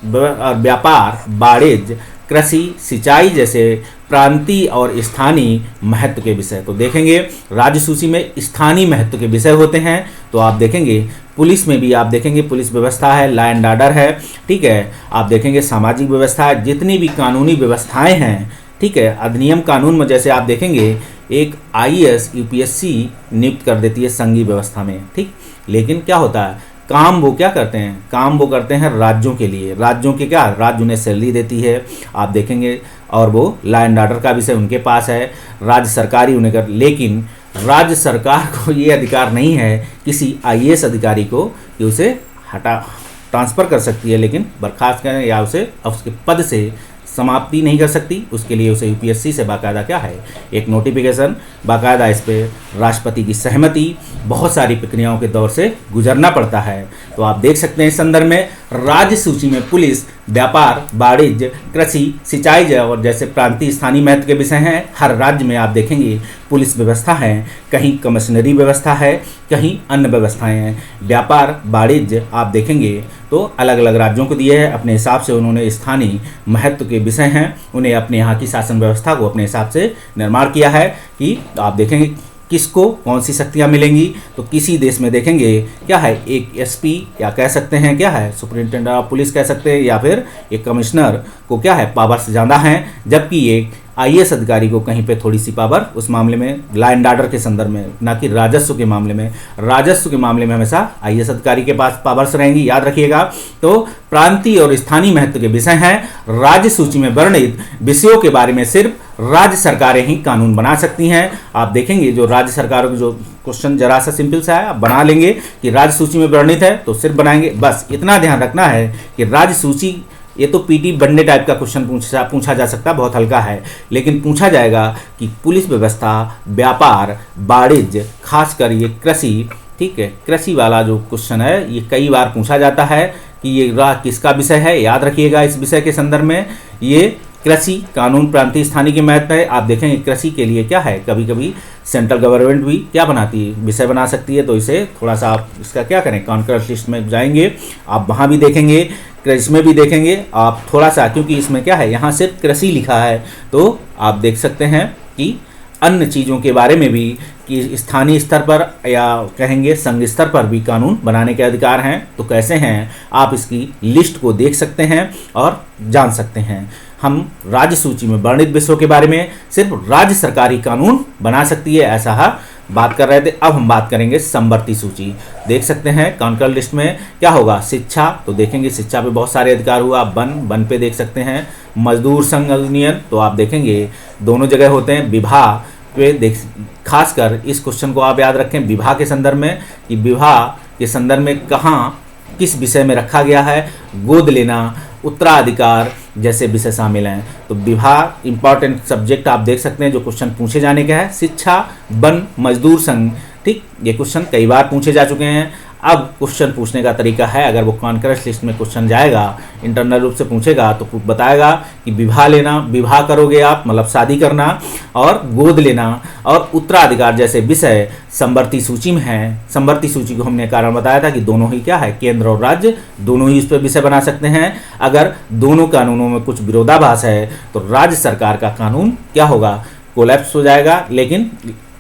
व्यापार, वाणिज्य, कृषि, सिंचाई जैसे प्रांतीय और स्थानीय महत्व के विषय। तो देखेंगे राज्य सूची में स्थानीय महत्व के विषय होते हैं। तो आप देखेंगे पुलिस में भी आप देखेंगे पुलिस व्यवस्था है, लॉ एंड ऑर्डर है, ठीक है। आप देखेंगे सामाजिक व्यवस्था है, जितनी भी कानूनी व्यवस्थाएं हैं, ठीक है। अधिनियम कानून में जैसे आप देखेंगे एक आईएएस यूपीएससी नियुक्त कर देती है संघीय व्यवस्था में, ठीक। लेकिन क्या होता है, काम वो क्या करते हैं, काम वो करते हैं राज्यों के लिए। राज्यों के क्या, राज्य उन्हें सैलरी देती है, आप देखेंगे, और वो लॉ एंड ऑर्डर का विषय उनके पास है, राज्य सरकार ही उन्हें कर। लेकिन राज्य सरकार को ये अधिकार नहीं है किसी आईएएस अधिकारी को कि उसे ट्रांसफ़र कर सकती है, लेकिन बर्खास्त करें या उसे उसके पद से समाप्ति नहीं कर सकती। उसके लिए उसे यूपीएससी से बाकायदा क्या है, एक नोटिफिकेशन, बाकायदा इस पर राष्ट्रपति की सहमति, बहुत सारी प्रक्रियाओं के दौर से गुजरना पड़ता है। तो आप देख सकते हैं इस संदर्भ में राज्य सूची में पुलिस, व्यापार, वाणिज्य, कृषि, सिंचाई और जैसे प्रांतीय, स्थानीय महत्व के विषय हैं। हर राज्य में आप देखेंगे पुलिस व्यवस्था है, कहीं कमिश्नरी व्यवस्था है, कहीं अन्य व्यवस्थाएं हैं। व्यापार, वाणिज्य आप देखेंगे तो अलग अलग राज्यों को दिए हैं, अपने हिसाब से उन्होंने स्थानीय महत्व के विषय हैं, उन्हें अपने यहाँ की शासन व्यवस्था को अपने हिसाब से निर्माण किया है कि आप देखेंगे किसको कौन सी शक्तियाँ मिलेंगी। तो किसी देश में देखेंगे क्या है, एक एसपी या कह सकते हैं क्या है, सुपरिटेंडेंट ऑफ पुलिस कह सकते हैं, या फिर एक कमिश्नर को क्या है पावर्स ज़्यादा हैं, जबकि एक आईएएस अधिकारी को कहीं पे थोड़ी सी पावर, उस मामले में लॉ एंड ऑर्डर के संदर्भ में, ना कि राजस्व के मामले में। राजस्व के मामले में हमेशा आईएएस अधिकारी के पास पावर्स रहेंगी, याद रखिएगा। तो प्रांतीय और स्थानीय महत्व के विषय हैं। राज्य सूची में वर्णित विषयों के बारे में सिर्फ राज्य सरकारें ही कानून बना सकती हैं। आप देखेंगे जो राज्य सरकारों को जो क्वेश्चन जरा सा सिंपल सा है, आप बना लेंगे कि राज्य सूची में वर्णित है तो सिर्फ बनाएंगे। बस इतना ध्यान रखना है कि राज्य सूची, ये तो पीटी बनने टाइप का क्वेश्चन पूछा जा सकता है, बहुत हल्का है, लेकिन पूछा जाएगा कि पुलिस व्यवस्था, व्यापार, वाणिज्य, खासकर ये कृषि, ठीक है, कृषि वाला जो क्वेश्चन है ये कई बार पूछा जाता है कि ये किसका विषय है। याद रखिएगा इस विषय के संदर्भ में ये कृषि कानून प्रांतीय स्थानीय के महत्व है। आप देखेंगे कृषि के लिए क्या है, कभी कभी सेंट्रल गवर्नमेंट भी क्या बनाती है, विषय बना सकती है। तो इसे थोड़ा सा आप इसका क्या करें, कॉन्करेंस लिस्ट में जाएंगे, आप वहाँ भी देखेंगे, इसमें भी देखेंगे आप थोड़ा सा, क्योंकि इसमें क्या है, यहाँ सिर्फ कृषि लिखा है। तो आप देख सकते हैं कि अन्य चीज़ों के बारे में भी कि स्थानीय स्तर पर या कहेंगे संघ स्तर पर भी कानून बनाने के अधिकार हैं। तो कैसे हैं, आप इसकी लिस्ट को देख सकते हैं और जान सकते हैं। हम राज्य सूची में वर्णित विषयों के बारे में सिर्फ राज्य सरकार ही कानून बना सकती है, ऐसा बात कर रहे थे। अब हम बात करेंगे समवर्ती सूची। देख सकते हैं कॉन्कर लिस्ट में क्या होगा, शिक्षा, तो देखेंगे शिक्षा पे बहुत सारे अधिकार हुआ। वन पे देख सकते हैं मजदूर संघ यूनियन, तो आप देखेंगे दोनों जगह होते हैं। विवाह पे देख, खासकर इस क्वेश्चन को आप याद रखें विवाह के संदर्भ में कि विवाह के संदर्भ में कहाँ किस विषय में रखा गया है। गोद लेना, उत्तराधिकार जैसे विषय शामिल हैं। तो विवाह इंपॉर्टेंट सब्जेक्ट आप देख सकते हैं जो क्वेश्चन पूछे जाने के हैं। शिक्षा, वन, मजदूर संघ, ठीक, ये क्वेश्चन कई बार पूछे जा चुके हैं। अब क्वेश्चन पूछने का तरीका है, अगर वो कॉन्करेंस लिस्ट में क्वेश्चन जाएगा, इंटरनल रूप से पूछेगा तो बताएगा कि विवाह लेना, विवाह करोगे आप मतलब शादी करना, और गोद लेना और उत्तराधिकार जैसे विषय समवर्ती सूची में है। समवर्ती सूची को हमने कारण बताया था कि दोनों ही क्या है, केंद्र और राज्य दोनों ही इस पर विषय बना सकते हैं। अगर दोनों कानूनों में कुछ विरोधाभास है तो राज्य सरकार का कानून क्या होगा, कोलैप्स हो जाएगा। लेकिन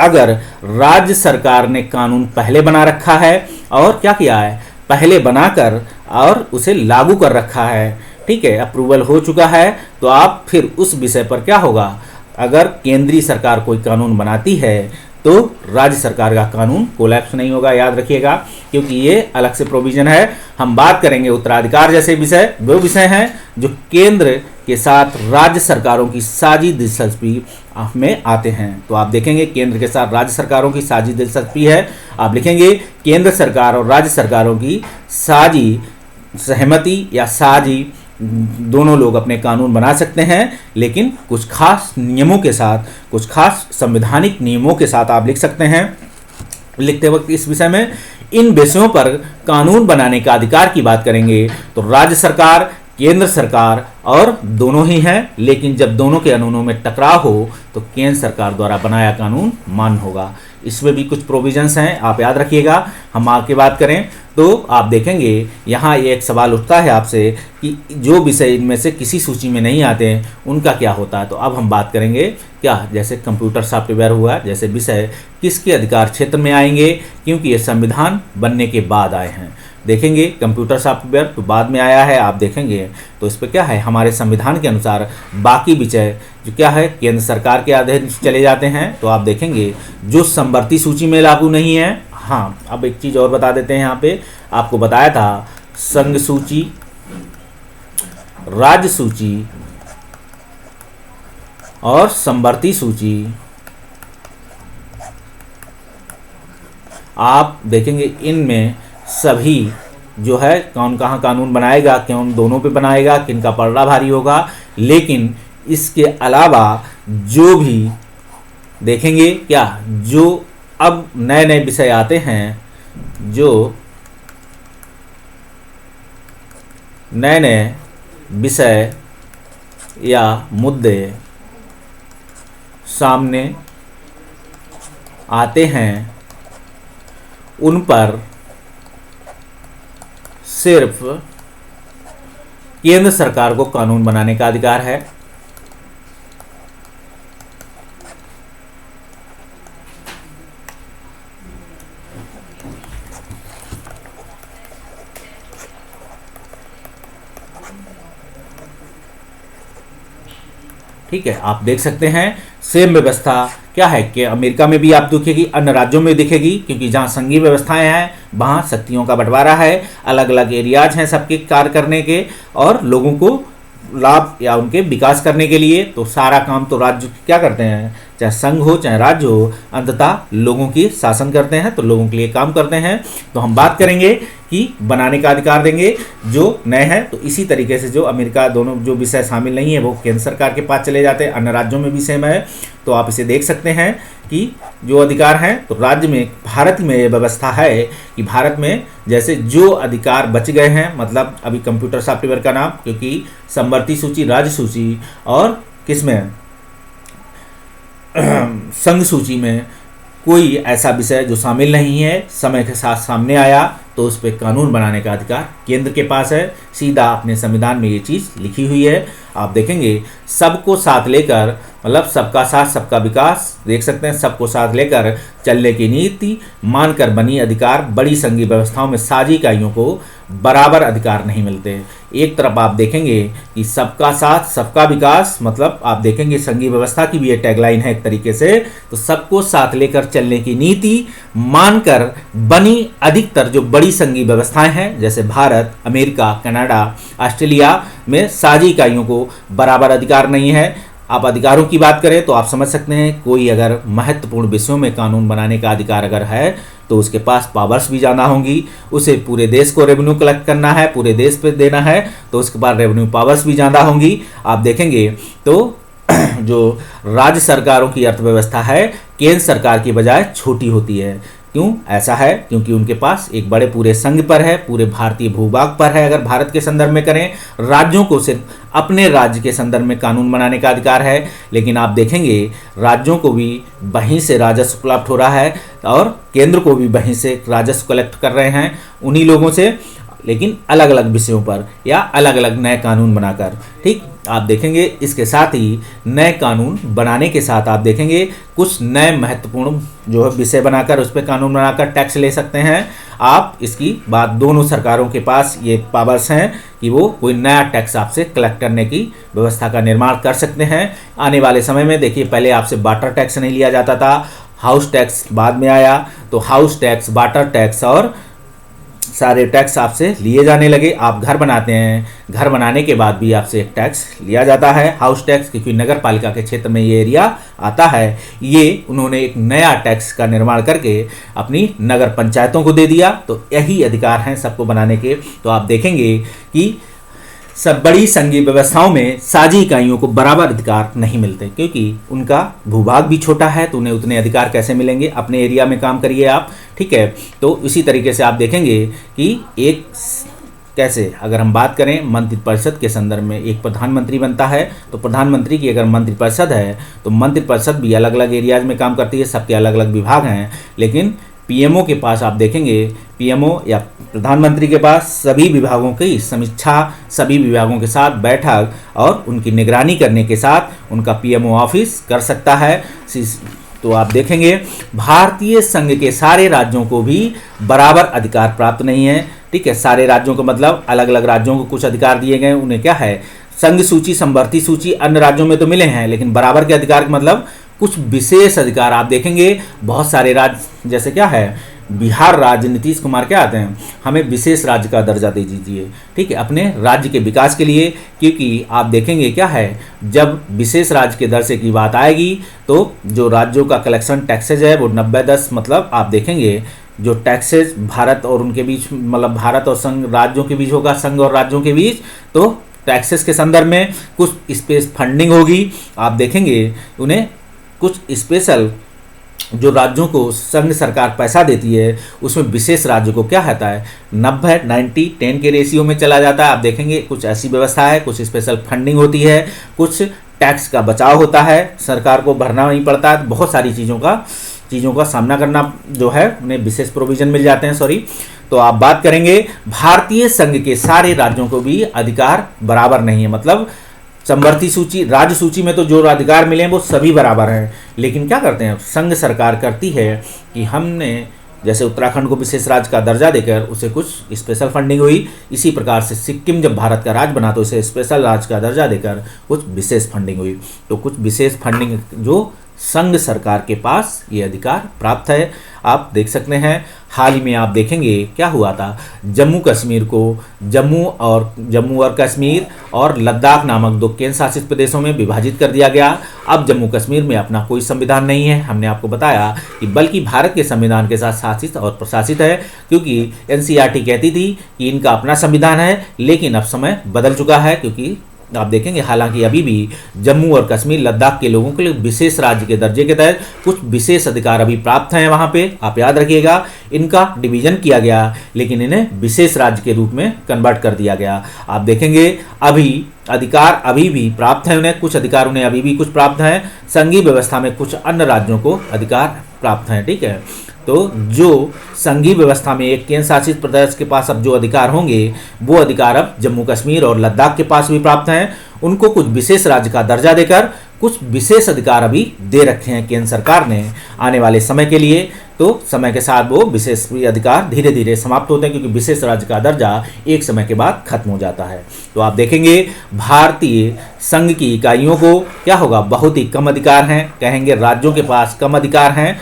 अगर राज्य सरकार ने कानून पहले बना रखा है और क्या किया है, पहले बनाकर और उसे लागू कर रखा है, ठीक है, अप्रूवल हो चुका है, तो आप फिर उस विषय पर क्या होगा, अगर केंद्रीय सरकार कोई कानून बनाती है तो राज्य सरकार का कानून कोलैप्स नहीं होगा, याद रखिएगा, क्योंकि ये अलग से प्रोविजन है। हम बात करेंगे उत्तराधिकार जैसे विषय, वो विषय हैं जो केंद्र के साथ राज्य सरकारों की साझी दिलचस्पी में आते हैं। तो आप देखेंगे केंद्र के साथ राज्य सरकारों की साझी दिलचस्पी है, आप लिखेंगे केंद्र सरकार और राज्य सरकारों की साझी सहमति या साझी, दोनों लोग अपने कानून बना सकते हैं, लेकिन कुछ खास नियमों के साथ, कुछ खास संवैधानिक नियमों के साथ आप लिख सकते हैं। लिखते वक्त इस विषय में इन विषयों पर कानून बनाने का अधिकार की बात करेंगे तो राज्य सरकार, केंद्र सरकार और दोनों ही हैं, लेकिन जब दोनों के कानूनों में टकराव हो तो केंद्र सरकार द्वारा बनाया कानून मान्य होगा। इसमें भी कुछ प्रोविजंस हैं, आप याद रखिएगा। हम आगे बात करें तो आप देखेंगे यहाँ एक सवाल उठता है आपसे कि जो विषय इनमें से किसी सूची में नहीं आते हैं उनका क्या होता है। तो अब हम बात करेंगे क्या, जैसे कंप्यूटर सॉफ्टवेयर हुआ, जैसे विषय किसके अधिकार क्षेत्र में आएंगे, क्योंकि ये संविधान बनने के बाद आए हैं। देखेंगे कंप्यूटर सॉफ्टवेयर तो बाद में आया है, आप देखेंगे तो इस पर क्या है, हमारे संविधान के अनुसार बाकी विषय जो क्या है केंद्र सरकार के अधीन चले जाते हैं। तो आप देखेंगे जो समवर्ती सूची में लागू नहीं है। हाँ, अब एक चीज़ और बता देते हैं, यहाँ पे आपको बताया था संघ सूची, राज्य सूची और समवर्ती सूची। आप देखेंगे इनमें सभी जो है कौन कहाँ कानून बनाएगा, कौन दोनों पे बनाएगा, किन का पलड़ा भारी होगा। लेकिन इसके अलावा जो भी देखेंगे क्या, जो अब नए नए विषय आते हैं, जो नए नए विषय या मुद्दे सामने आते हैं उन पर सिर्फ केंद्र सरकार को कानून बनाने का अधिकार है। ठीक है, आप देख सकते हैं सेम व्यवस्था क्या है कि अमेरिका में भी आप दिखेगी, अन्य राज्यों में दिखेगी, क्योंकि जहाँ संघीय व्यवस्थाएं हैं वहाँ शक्तियों का बंटवारा है, अलग अलग एरियाज हैं सबके कार्य करने के और लोगों को लाभ या उनके विकास करने के लिए। तो सारा काम तो राज्य क्या करते हैं, चाहे संघ हो चाहे राज्य हो, अंततः लोगों की शासन करते हैं, तो लोगों के लिए काम करते हैं। तो हम बात करेंगे कि बनाने का अधिकार देंगे जो नए हैं। तो इसी तरीके से जो अमेरिका दोनों जो विषय शामिल नहीं है वो केंद्र सरकार के पास चले जाते हैं, अन्य राज्यों में भी सेम है। तो आप इसे देख सकते हैं कि जो अधिकार हैं तो राज्य में, भारत में ये व्यवस्था है कि भारत में जैसे जो अधिकार बच गए हैं, मतलब अभी कंप्यूटर सॉफ्टवेयर का नाम, क्योंकि समवर्ती सूची, राज्य सूची और किसमें संघ सूची में कोई ऐसा विषय जो शामिल नहीं है, समय के साथ सामने आया तो उस पर कानून बनाने का अधिकार केंद्र के पास है। सीधा अपने संविधान में ये चीज़ लिखी हुई है। आप देखेंगे सबको साथ लेकर, मतलब सबका साथ सबका विकास, देख सकते हैं सबको साथ लेकर चलने की नीति मानकर बनी अधिकार, बड़ी संघीय व्यवस्थाओं में साझी इकाइयों को बराबर अधिकार नहीं मिलते। एक तरफ आप देखेंगे कि सबका साथ सबका विकास, मतलब आप देखेंगे संघीय व्यवस्था की भी ये टैगलाइन है एक तरीके से, तो सबको साथ लेकर चलने की नीति मानकर बनी अधिकतर जो बड़ी संघीय व्यवस्थाएं हैं, जैसे भारत, अमेरिका, कनाडा, ऑस्ट्रेलिया में साझी इकाइयों को बराबर अधिकार नहीं है। आप अधिकारों की बात करें तो आप समझ सकते हैं कोई अगर महत्वपूर्ण विषयों में कानून बनाने का अधिकार अगर है तो उसके पास पावर्स भी ज़्यादा होंगी, उसे पूरे देश को रेवेन्यू कलेक्ट करना है, पूरे देश पे देना है, तो उसके पास रेवेन्यू पावर्स भी ज़्यादा होंगी। आप देखेंगे तो जो राज्य सरकारों की अर्थव्यवस्था है केंद्र सरकार की बजाय छोटी होती है। क्यों ऐसा है? क्योंकि उनके पास एक बड़े पूरे संघ पर है, पूरे भारतीय भूभाग पर है। अगर भारत के संदर्भ में करें, राज्यों को सिर्फ अपने राज्य के संदर्भ में कानून बनाने का अधिकार है, लेकिन आप देखेंगे राज्यों को भी वहीं से राजस्व प्राप्त हो रहा है और केंद्र को भी वहीं से राजस्व कलेक्ट कर रहे हैं उन्हीं लोगों से, लेकिन अलग अलग विषयों पर या अलग अलग नए कानून बनाकर। ठीक, आप देखेंगे इसके साथ ही नए कानून बनाने के साथ आप देखेंगे कुछ नए महत्वपूर्ण जो है विषय बनाकर उस पर कानून बनाकर टैक्स ले सकते हैं। आप इसकी बात, दोनों सरकारों के पास ये पावर्स हैं कि वो कोई नया टैक्स आपसे कलेक्ट करने की व्यवस्था का निर्माण कर सकते हैं। आने वाले समय में देखिए, पहले आपसे वाटर टैक्स नहीं लिया जाता था, हाउस टैक्स बाद में आया, तो हाउस टैक्स, वाटर टैक्स और सारे टैक्स आपसे लिए जाने लगे। आप घर बनाते हैं, घर बनाने के बाद भी आपसे एक टैक्स लिया जाता है, हाउस टैक्स, क्योंकि नगर पालिका के क्षेत्र में ये एरिया आता है। ये उन्होंने एक नया टैक्स का निर्माण करके अपनी नगर पंचायतों को दे दिया। तो यही अधिकार हैं सबको बनाने के। तो आप देखेंगे कि सब बड़ी संघीय व्यवस्थाओं में साझी इकाइयों को बराबर अधिकार नहीं मिलते, क्योंकि उनका भूभाग भी छोटा है, तो उन्हें उतने अधिकार कैसे मिलेंगे। अपने एरिया में काम करिए आप, ठीक है। तो इसी तरीके से आप देखेंगे कि एक कैसे, अगर हम बात करें मंत्रिपरिषद के संदर्भ में, एक प्रधानमंत्री बनता है, तो प्रधानमंत्री की अगर मंत्रिपरिषद है तो मंत्रिपरिषद भी अलग अलग एरियाज में काम करती है, सबके अलग अलग विभाग हैं। लेकिन पीएमओ के पास आप देखेंगे, पीएमओ या प्रधानमंत्री के पास सभी विभागों की समीक्षा, सभी विभागों के साथ बैठक और उनकी निगरानी करने के साथ उनका पीएमओ ऑफिस कर सकता है। तो आप देखेंगे भारतीय संघ के सारे राज्यों को भी बराबर अधिकार प्राप्त नहीं है, ठीक है। सारे राज्यों को मतलब अलग अलग राज्यों को कुछ अधिकार दिए गए, उन्हें क्या है, संघ सूची, समवर्ती सूची, अन्य राज्यों में तो मिले हैं, लेकिन बराबर के अधिकार मतलब कुछ विशेष अधिकार आप देखेंगे। बहुत सारे राज्य, जैसे क्या है, बिहार राज्य नीतीश कुमार क्या आते हैं, हमें विशेष राज्य का दर्जा दे दीजिए, ठीक है, अपने राज्य के विकास के लिए। क्योंकि आप देखेंगे क्या है, जब विशेष राज्य के दर्जे की बात आएगी तो जो राज्यों का कलेक्शन टैक्सेज है वो 90-10, मतलब आप देखेंगे जो टैक्सेज भारत और उनके बीच, मतलब भारत और संघ राज्यों के बीच होगा, संघ और राज्यों के बीच, तो टैक्सेस के संदर्भ में कुछ स्पेस फंडिंग होगी। आप देखेंगे उन्हें कुछ स्पेशल, जो राज्यों को संघ सरकार पैसा देती है उसमें विशेष राज्य को क्या होता है, 90-90-10 के रेशियो में चला जाता है। आप देखेंगे कुछ ऐसी व्यवस्था है, कुछ स्पेशल फंडिंग होती है, कुछ टैक्स का बचाव होता है, सरकार को भरना नहीं पड़ता है, बहुत सारी चीज़ों का सामना करना जो है उन्हें विशेष प्रोविजन मिल जाते हैं। सॉरी, तो आप बात करेंगे भारतीय संघ के सारे राज्यों को भी अधिकार बराबर नहीं है, मतलब समवर्ती सूची, राज्य सूची में तो जो अधिकार मिले हैं वो सभी बराबर हैं। लेकिन क्या करते हैं, संघ सरकार करती है कि हमने, जैसे उत्तराखंड को विशेष राज्य का दर्जा देकर उसे कुछ स्पेशल फंडिंग हुई, इसी प्रकार से सिक्किम जब भारत का राज्य बना तो उसे स्पेशल राज्य का दर्जा देकर कुछ विशेष फंडिंग हुई। तो कुछ विशेष फंडिंग जो संघ सरकार के पास ये अधिकार प्राप्त है। आप देख सकते हैं हाल ही में आप देखेंगे क्या हुआ था, जम्मू कश्मीर को जम्मू और कश्मीर और लद्दाख नामक 2 केंद्र शासित प्रदेशों में विभाजित कर दिया गया। अब जम्मू कश्मीर में अपना कोई संविधान नहीं है, हमने आपको बताया कि बल्कि भारत के संविधान के साथ शासित और प्रशासित है, क्योंकि एनसीईआरटी कहती थी कि इनका अपना संविधान है, लेकिन अब समय बदल चुका है। क्योंकि आप देखेंगे हालांकि अभी भी जम्मू और कश्मीर, लद्दाख के लोगों के लिए विशेष राज्य के दर्जे के तहत कुछ विशेष अधिकार अभी प्राप्त हैं वहां पे, आप याद रखिएगा, इनका डिवीजन किया गया लेकिन इन्हें विशेष राज्य के रूप में कन्वर्ट कर दिया गया। आप देखेंगे अभी अधिकार अभी भी प्राप्त है उन्हें, कुछ अधिकार उन्हें अभी भी कुछ प्राप्त हैं, संघीय व्यवस्था में कुछ अन्य राज्यों को अधिकार प्राप्त हैं, ठीक है। तो जो संघीय व्यवस्था में एक केंद्र शासित प्रदेश के पास अब जो अधिकार होंगे वो अधिकार अब जम्मू कश्मीर और लद्दाख के पास भी प्राप्त हैं। उनको कुछ विशेष राज्य का दर्जा देकर कुछ विशेष अधिकार अभी दे रखे हैं केंद्र सरकार ने आने वाले समय के लिए। तो समय के साथ वो विशेष अधिकार धीरे धीरे समाप्त होते हैं, क्योंकि विशेष राज्य का दर्जा एक समय के बाद खत्म हो जाता है। तो आप देखेंगे भारतीय संघ की इकाइयों को क्या होगा, बहुत ही कम अधिकार हैं, कहेंगे राज्यों के पास कम अधिकार हैं,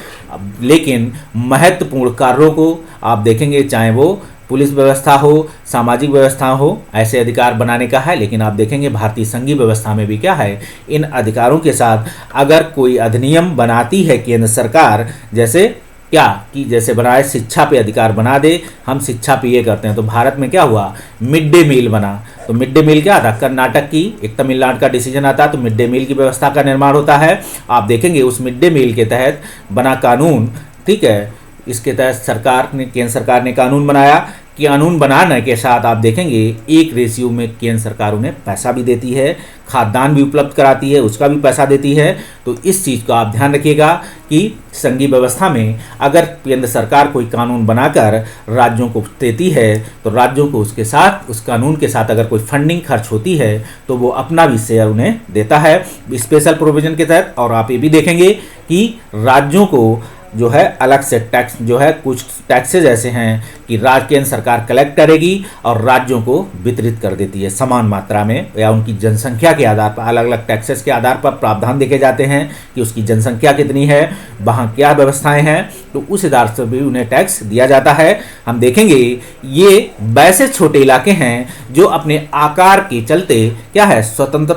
लेकिन महत्वपूर्ण कार्यों को आप देखेंगे, चाहे वो पुलिस व्यवस्था हो, सामाजिक व्यवस्था हो, ऐसे अधिकार बनाने का है। लेकिन आप देखेंगे भारतीय संघीय व्यवस्था में भी क्या है, इन अधिकारों के साथ अगर कोई अधिनियम बनाती है केंद्र सरकार, जैसे क्या कि जैसे बनाए शिक्षा पे अधिकार बना दे, हम शिक्षा पे ये करते हैं। तो भारत में क्या हुआ, मिड डे मील बना। तो मिड डे मील क्या था, कर्नाटक की एक तमिलनाडु का डिसीजन आता है, तो मिड डे मील की व्यवस्था का निर्माण होता है। आप देखेंगे उस मिड डे मील के तहत बना कानून, ठीक है, इसके तहत केंद्र सरकार ने कानून बनाया। कि कानून बनाने के साथ आप देखेंगे 1 रेशियो में केंद्र सरकार उन्हें पैसा भी देती है, खाद्यान्न भी उपलब्ध कराती है, उसका भी पैसा देती है। तो इस चीज़ का आप ध्यान रखिएगा कि संघीय व्यवस्था में अगर केंद्र सरकार कोई कानून बनाकर राज्यों को देती है तो राज्यों को उसके साथ, उस कानून के साथ अगर कोई फंडिंग खर्च होती है तो वो अपना भी शेयर उन्हें देता है स्पेशल प्रोविजन के तहत। और आप ये भी देखेंगे कि राज्यों को जो है अलग से टैक्स जो है कुछ टैक्सेज ऐसे हैं कि केंद्र सरकार कलेक्ट करेगी और राज्यों को वितरित कर देती है समान मात्रा में, या उनकी जनसंख्या के आधार पर अलग अलग टैक्सेस के आधार पर प्रावधान देखे जाते हैं कि उसकी जनसंख्या कितनी है, वहाँ क्या व्यवस्थाएं हैं, तो उस आधार से भी उन्हें टैक्स दिया जाता है। हम देखेंगे ये वैसे छोटे इलाके हैं जो अपने आकार के चलते क्या है स्वतंत्र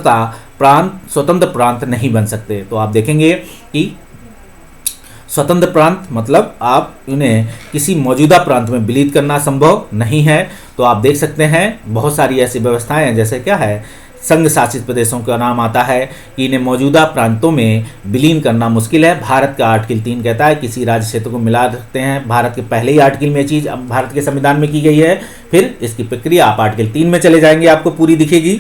प्रांत नहीं बन सकते। तो आप देखेंगे कि स्वतंत्र प्रांत मतलब आप उन्हें किसी मौजूदा प्रांत में विलीन करना संभव नहीं है। तो आप देख सकते हैं बहुत सारी ऐसी व्यवस्थाएं हैं, जैसे क्या है संघ शासित प्रदेशों का नाम आता है कि इन्हें मौजूदा प्रांतों में विलीन करना मुश्किल है। भारत का आर्टिकल 3 कहता है किसी राज्य क्षेत्र को मिला सकते हैं। भारत के पहले ही आर्टिकल में चीज़ अब भारत के संविधान में की गई है, फिर इसकी प्रक्रिया आप आर्टिकल 3 में चले जाएंगे आपको पूरी दिखेगी।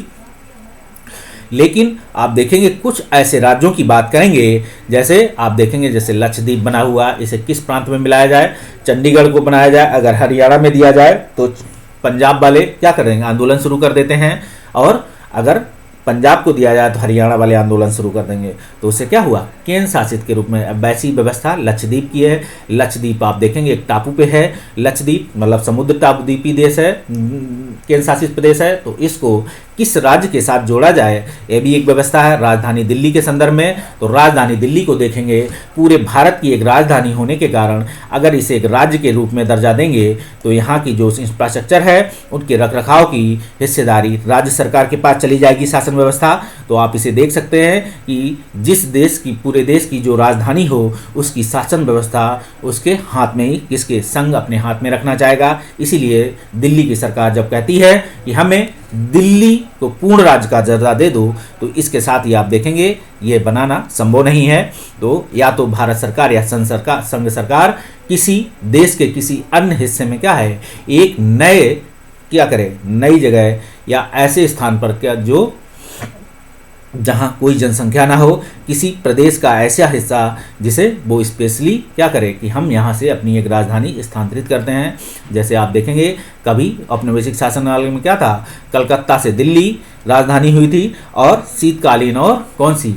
लेकिन आप देखेंगे कुछ ऐसे राज्यों की बात करेंगे, जैसे आप देखेंगे जैसे लक्षद्वीप बना हुआ, इसे किस प्रांत में मिलाया जाए, चंडीगढ़ को बनाया जाए। अगर हरियाणा में दिया जाए तो पंजाब वाले क्या करेंगे, आंदोलन शुरू कर देते हैं, और अगर पंजाब को दिया जाए तो हरियाणा वाले आंदोलन शुरू कर देंगे। तो उससे क्या हुआ, केंद्र शासित के रूप में अब वैसी व्यवस्था लक्षद्वीप की है। लक्षद्वीप आप देखेंगे एक टापू पे है, लक्षद्वीप मतलब समुद्र टापूद्वीपी देश है, केंद्र शासित प्रदेश है। तो इसको किस राज्य के साथ जोड़ा जाए, ये भी एक व्यवस्था है राजधानी दिल्ली के संदर्भ में। तो राजधानी दिल्ली को देखेंगे पूरे भारत की एक राजधानी होने के कारण अगर इसे एक राज्य के रूप में दर्जा देंगे तो यहाँ की जो इंफ्रास्ट्रक्चर है उनके रखरखाव की हिस्सेदारी राज्य सरकार के पास चली जाएगी, शासन व्यवस्था। तो आप इसे देख सकते हैं कि जिस देश की पूरे देश की जो राजधानी हो उसकी शासन व्यवस्था उसके हाथ में ही, किसके संघ अपने हाथ में रखना चाहेगा। इसीलिए दिल्ली की सरकार जब कहती है कि हमें दिल्ली को पूर्ण राज्य का दर्जा दे दो, तो इसके साथ ही आप देखेंगे ये बनाना संभव नहीं है। तो या तो भारत सरकार या संघ सरकार किसी देश के किसी अन्य हिस्से में क्या है एक नए क्या करे, नई जगह या ऐसे स्थान पर क्या जो जहाँ कोई जनसंख्या ना हो, किसी प्रदेश का ऐसा हिस्सा जिसे वो स्पेशली क्या करे कि हम यहाँ से अपनी एक राजधानी स्थानांतरित करते हैं। जैसे आप देखेंगे कभी औपनिवेशिक शासन काल में क्या था, कलकत्ता से दिल्ली राजधानी हुई थी, और शीतकालीन और कौन सी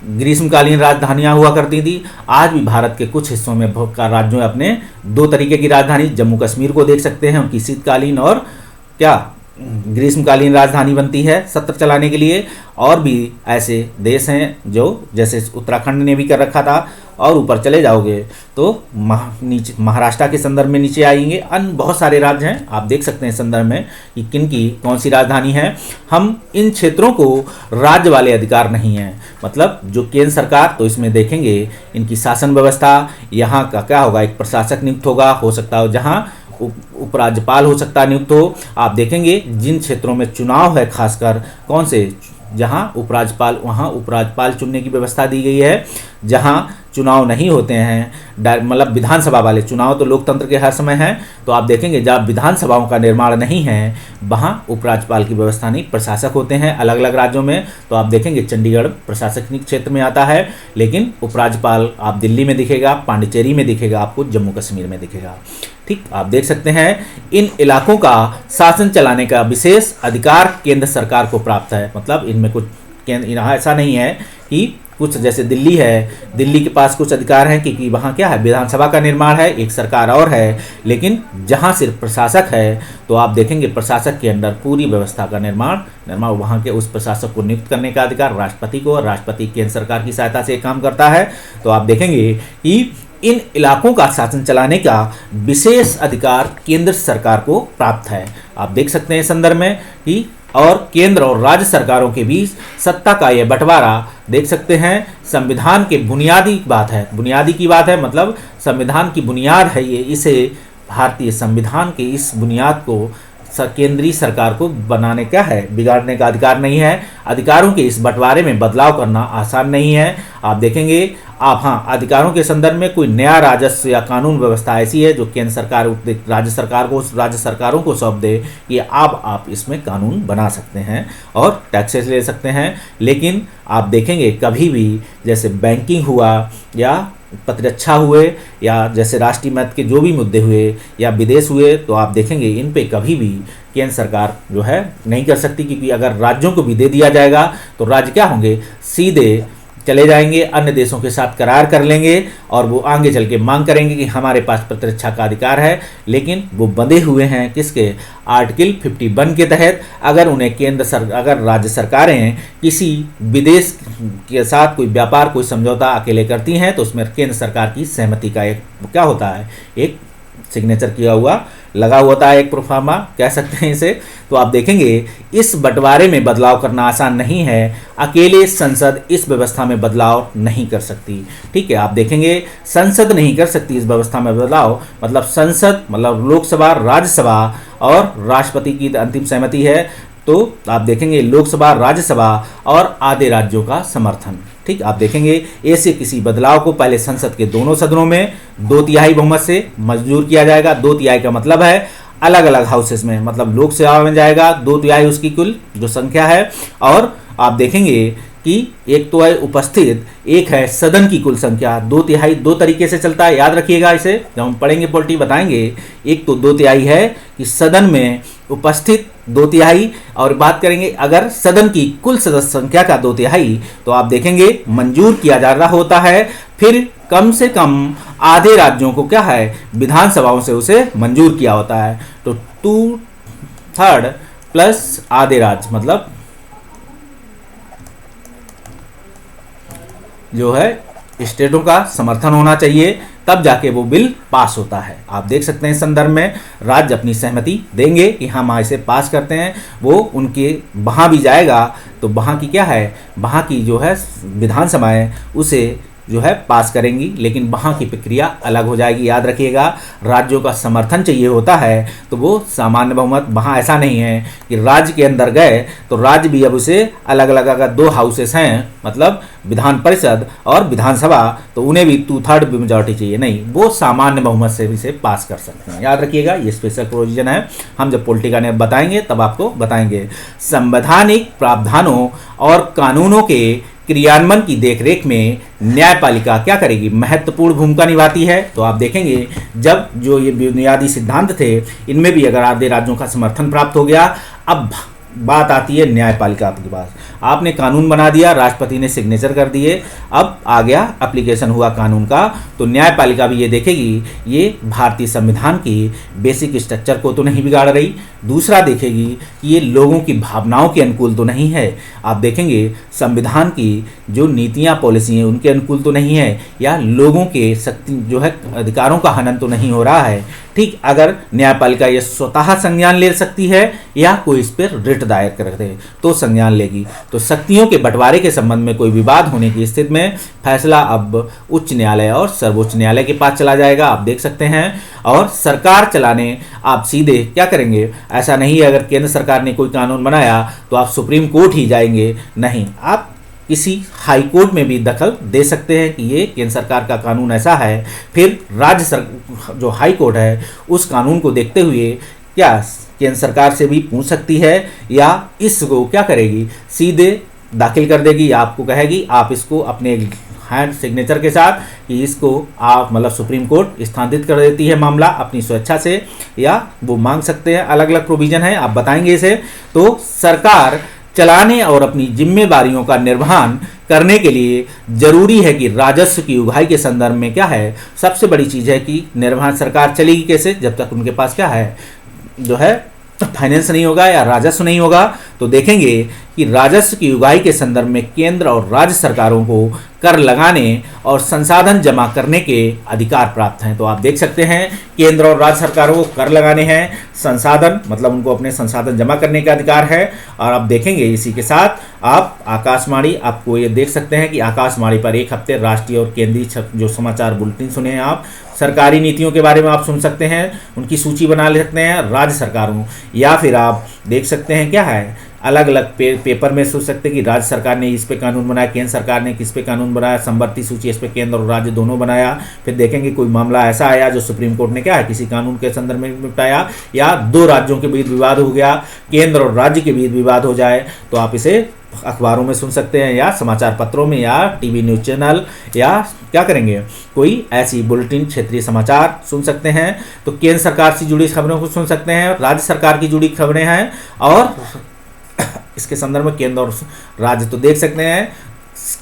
ग्रीष्मकालीन राजधानियाँ हुआ करती थी। आज भी भारत के कुछ हिस्सों में राज्यों में अपने दो तरीके की राजधानी, जम्मू कश्मीर को देख सकते हैं, उनकी शीतकालीन और क्या ग्रीष्मकालीन राजधानी बनती है सत्र चलाने के लिए। और भी ऐसे देश हैं जो जैसे उत्तराखंड ने भी कर रखा था, और ऊपर चले जाओगे तो नीचे महाराष्ट्र के संदर्भ में नीचे आएंगे, अन्य बहुत सारे राज्य हैं। आप देख सकते हैं संदर्भ में कि किन की कौन सी राजधानी है। हम इन क्षेत्रों को राज्य वाले अधिकार नहीं हैं, मतलब जो केंद्र सरकार, तो इसमें देखेंगे इनकी शासन व्यवस्था, यहाँ का क्या होगा, एक प्रशासक नियुक्त होगा, हो सकता हो जहाँ उपराज्यपाल हो सकता है नियुक्त हो। आप देखेंगे जिन क्षेत्रों में चुनाव है, खासकर कौन से जहां उपराज्यपाल, वहां उपराज्यपाल चुनने की व्यवस्था दी गई है। जहां चुनाव नहीं होते हैं, मतलब विधानसभा वाले चुनाव तो लोकतंत्र के हर समय हैं, तो आप देखेंगे जब विधानसभाओं का निर्माण नहीं है वहां उपराज्यपाल की व्यवस्था नहीं, प्रशासक होते हैं अलग अलग राज्यों में। तो आप देखेंगे चंडीगढ़ प्रशासनिक क्षेत्र में आता है, लेकिन उपराज्यपाल आप दिल्ली में दिखेगा, पांडिचेरी में दिखेगा, आपको जम्मू कश्मीर में दिखेगा। ठीक, आप देख सकते हैं इन इलाकों का शासन चलाने का विशेष अधिकार केंद्र सरकार को प्राप्त है। मतलब इनमें कुछ यहाँ ऐसा नहीं है कि कुछ जैसे दिल्ली है, दिल्ली के पास कुछ अधिकार हैं क्योंकि वहाँ क्या है विधानसभा का निर्माण है, एक सरकार और है, लेकिन जहाँ सिर्फ प्रशासक है तो आप देखेंगे प्रशासक के अंडर पूरी व्यवस्था का निर्माण वहाँ के उस प्रशासक को नियुक्त करने का अधिकार राष्ट्रपति को, और राष्ट्रपति केंद्र सरकार की सहायता से काम करता है। तो आप देखेंगे कि इन इलाकों का शासन चलाने का विशेष अधिकार केंद्र सरकार को प्राप्त है। आप देख सकते हैं संदर्भ में कि और केंद्र और राज्य सरकारों के बीच सत्ता का यह बंटवारा देख सकते हैं संविधान के बुनियादी बात है, बुनियादी की बात है, मतलब संविधान की बुनियाद है ये। इसे भारतीय संविधान के इस बुनियाद को केंद्रीय सरकार को बनाने का है, बिगाड़ने का अधिकार नहीं है। अधिकारों के इस बंटवारे में बदलाव करना आसान नहीं है। आप देखेंगे आप अधिकारों के संदर्भ में कोई नया राजस्व या कानून व्यवस्था ऐसी है जो केंद्र सरकार राज्य सरकारों को सौंप दे कि आप इसमें कानून बना सकते हैं और टैक्सेस ले सकते हैं। लेकिन आप देखेंगे कभी भी जैसे बैंकिंग हुआ या प्रतिरक्षा हुए या जैसे राष्ट्रीय महत्व के जो भी मुद्दे हुए या विदेश हुए, तो आप देखेंगे इन पे कभी भी केंद्र सरकार जो है नहीं कर सकती, क्योंकि अगर राज्यों को भी दे दिया जाएगा तो राज्य क्या होंगे, सीधे चले जाएंगे, अन्य देशों के साथ करार कर लेंगे और वो आगे चल के मांग करेंगे कि हमारे पास प्रतिरक्षा का अधिकार है, लेकिन वो बंधे हुए हैं किसके, आर्टिकल 51 के तहत। अगर उन्हें अगर राज्य सरकारें किसी विदेश के साथ कोई व्यापार, कोई समझौता अकेले करती हैं तो उसमें केंद्र सरकार की सहमति का एक क्या होता है, एक सिग्नेचर किया हुआ लगा होता है, एक प्रोफार्मा कह सकते हैं इसे। तो आप देखेंगे इस बंटवारे में बदलाव करना आसान नहीं है, अकेले संसद इस व्यवस्था में बदलाव नहीं कर सकती। ठीक है, आप देखेंगे संसद नहीं कर सकती इस व्यवस्था में बदलाव, मतलब संसद मतलब लोकसभा, राज्यसभा और राष्ट्रपति की अंतिम सहमति है। तो आप देखेंगे लोकसभा, राज्यसभा और आधे राज्यों का समर्थन। ठीक, आप देखेंगे ऐसे किसी बदलाव को पहले संसद के दोनों सदनों में 2/3 बहुमत से मंजूर किया जाएगा। 2/3 का मतलब है अलग अलग हाउसेस में, मतलब लोकसभा में जाएगा 2/3 उसकी कुल जो संख्या है, और आप देखेंगे कि एक तो है उपस्थित, एक है सदन की कुल संख्या। 2/3 दो तरीके से चलता है, याद रखिएगा इसे, जब हम पढ़ेंगे पॉलिटी बताएंगे। एक तो 2/3 है कि सदन में उपस्थित 2/3, और बात करेंगे अगर सदन की कुल सदस्य संख्या का 2/3, तो आप देखेंगे मंजूर किया जा रहा होता है। फिर कम से कम आधे राज्यों को क्या है, विधानसभाओं से उसे मंजूर किया होता है। तो 2/3 प्लस आधे राज्य मतलब जो है स्टेटों का समर्थन होना चाहिए, तब जाके वो बिल पास होता है। आप देख सकते हैं इस संदर्भ में राज्य अपनी सहमति देंगे कि हम इसे पास करते हैं, वो उनके वहाँ भी जाएगा तो वहाँ की क्या है, वहाँ की जो है विधानसभाएं उसे जो है पास करेंगी, लेकिन वहाँ की प्रक्रिया अलग हो जाएगी। याद रखिएगा राज्यों का समर्थन चाहिए होता है, तो वो सामान्य बहुमत, वहाँ ऐसा नहीं है कि राज्य के अंदर गए तो राज्य भी अब उसे अलग अलग, अगर 2 हाउसेस हैं मतलब विधान परिषद और विधानसभा, तो उन्हें भी 2/3 मेजॉरिटी चाहिए, नहीं, वो सामान्य बहुमत से भी इसे पास कर सकते हैं। याद रखिएगा ये स्पेशल प्रोविजन है, हम जब पॉलिटिकल ने बताएंगे तब आपको बताएंगे। संवैधानिक प्रावधानों और कानूनों के क्रियान्वयन की देखरेख में न्यायपालिका क्या करेगी, महत्वपूर्ण भूमिका निभाती है। तो आप देखेंगे जब जो ये बुनियादी सिद्धांत थे इनमें भी अगर आधे राज्यों का समर्थन प्राप्त हो गया, अब बात आती है न्यायपालिका आपके पास। आपने कानून बना दिया, राष्ट्रपति ने सिग्नेचर कर दिए, अब आ गया एप्लीकेशन हुआ कानून का, तो न्यायपालिका भी ये देखेगी ये भारतीय संविधान की बेसिक स्ट्रक्चर को तो नहीं बिगाड़ रही, दूसरा देखेगी कि ये लोगों की भावनाओं के अनुकूल तो नहीं है, आप देखेंगे संविधान की जो नीतियाँ पॉलिसी हैं उनके अनुकूल तो नहीं है, या लोगों के शक्ति जो है अधिकारों का हनन तो नहीं हो रहा है। ठीक, अगर न्यायपालिका ये स्वतः संज्ञान ले सकती है या कोई इस पर रिट दायर कर दे तो संज्ञान लेगी। तो शक्तियों के बंटवारे के संबंध में कोई विवाद होने की स्थिति में फैसला अब उच्च न्यायालय और सर्वोच्च न्यायालय के पास चला जाएगा, आप देख सकते हैं। और सरकार चलाने आप सीधे क्या करेंगे, ऐसा नहीं है अगर केंद्र सरकार ने कोई कानून बनाया तो आप सुप्रीम कोर्ट ही जाएंगे, नहीं, आप किसी हाई कोर्ट में भी दखल दे सकते हैं कि ये केंद्र सरकार का कानून ऐसा है। फिर जो हाई कोर्ट है उस कानून को देखते हुए क्या केंद्र सरकार से भी पूछ सकती है, या इसको क्या करेगी, सीधे दाखिल कर देगी, आपको कहेगी आप इसको अपने हैंड सिग्नेचर के साथ कि इसको आप मतलब सुप्रीम कोर्ट स्थानांतरित कर देती है मामला अपनी स्वेच्छा से, या वो मांग सकते हैं, अलग अलग प्रोविजन है, आप बताएंगे इसे। तो सरकार चलाने और अपनी जिम्मेदारियों का निर्वहन करने के लिए जरूरी है कि राजस्व की उगाही के संदर्भ में क्या है, सबसे बड़ी चीज़ है कि निर्वहन सरकार चलेगी कैसे, जब तक उनके पास क्या है जो है फाइनेंस नहीं होगा या राजस्व नहीं होगा। तो देखेंगे कि राजस्व की उगाही के संदर्भ में केंद्र और राज्य सरकारों को कर लगाने और संसाधन जमा करने के अधिकार प्राप्त हैं। तो आप देख सकते हैं केंद्र और राज्य सरकारों को कर लगाने हैं, संसाधन मतलब उनको अपने संसाधन जमा करने का अधिकार है। और आप देखेंगे इसी के साथ आप आकाशवाणी, आपको ये देख सकते हैं कि आकाशवाणी पर एक हफ्ते राष्ट्रीय और केंद्रीय जो समाचार बुलेटिन सुने हैं आप, सरकारी नीतियों के बारे में आप सुन सकते हैं, उनकी सूची बना ले सकते हैं राज्य सरकारों, या फिर आप देख सकते हैं क्या है अलग अलग पेपर में सोच सकते हैं कि राज्य सरकार ने इस पे कानून बनाया, केंद्र सरकार ने किस पे कानून बनाया, समवर्ती सूची इस पे केंद्र और राज्य दोनों बनाया। फिर देखेंगे कोई मामला ऐसा आया जो सुप्रीम कोर्ट ने क्या है किसी कानून के संदर्भ में निपटाया, या 2 राज्यों के बीच विवाद हो गया, केंद्र और राज्य के बीच विवाद हो जाए, तो आप इसे अखबारों में सुन सकते हैं या समाचार पत्रों में या टीवी न्यूज चैनल, या क्या करेंगे कोई ऐसी बुलेटिन क्षेत्रीय समाचार सुन सकते हैं। तो केंद्र सरकार से जुड़ी खबरों को सुन सकते हैं, राज्य सरकार की जुड़ी खबरें हैं, और इसके संदर्भ में केंद्र और राज्य तो देख सकते हैं,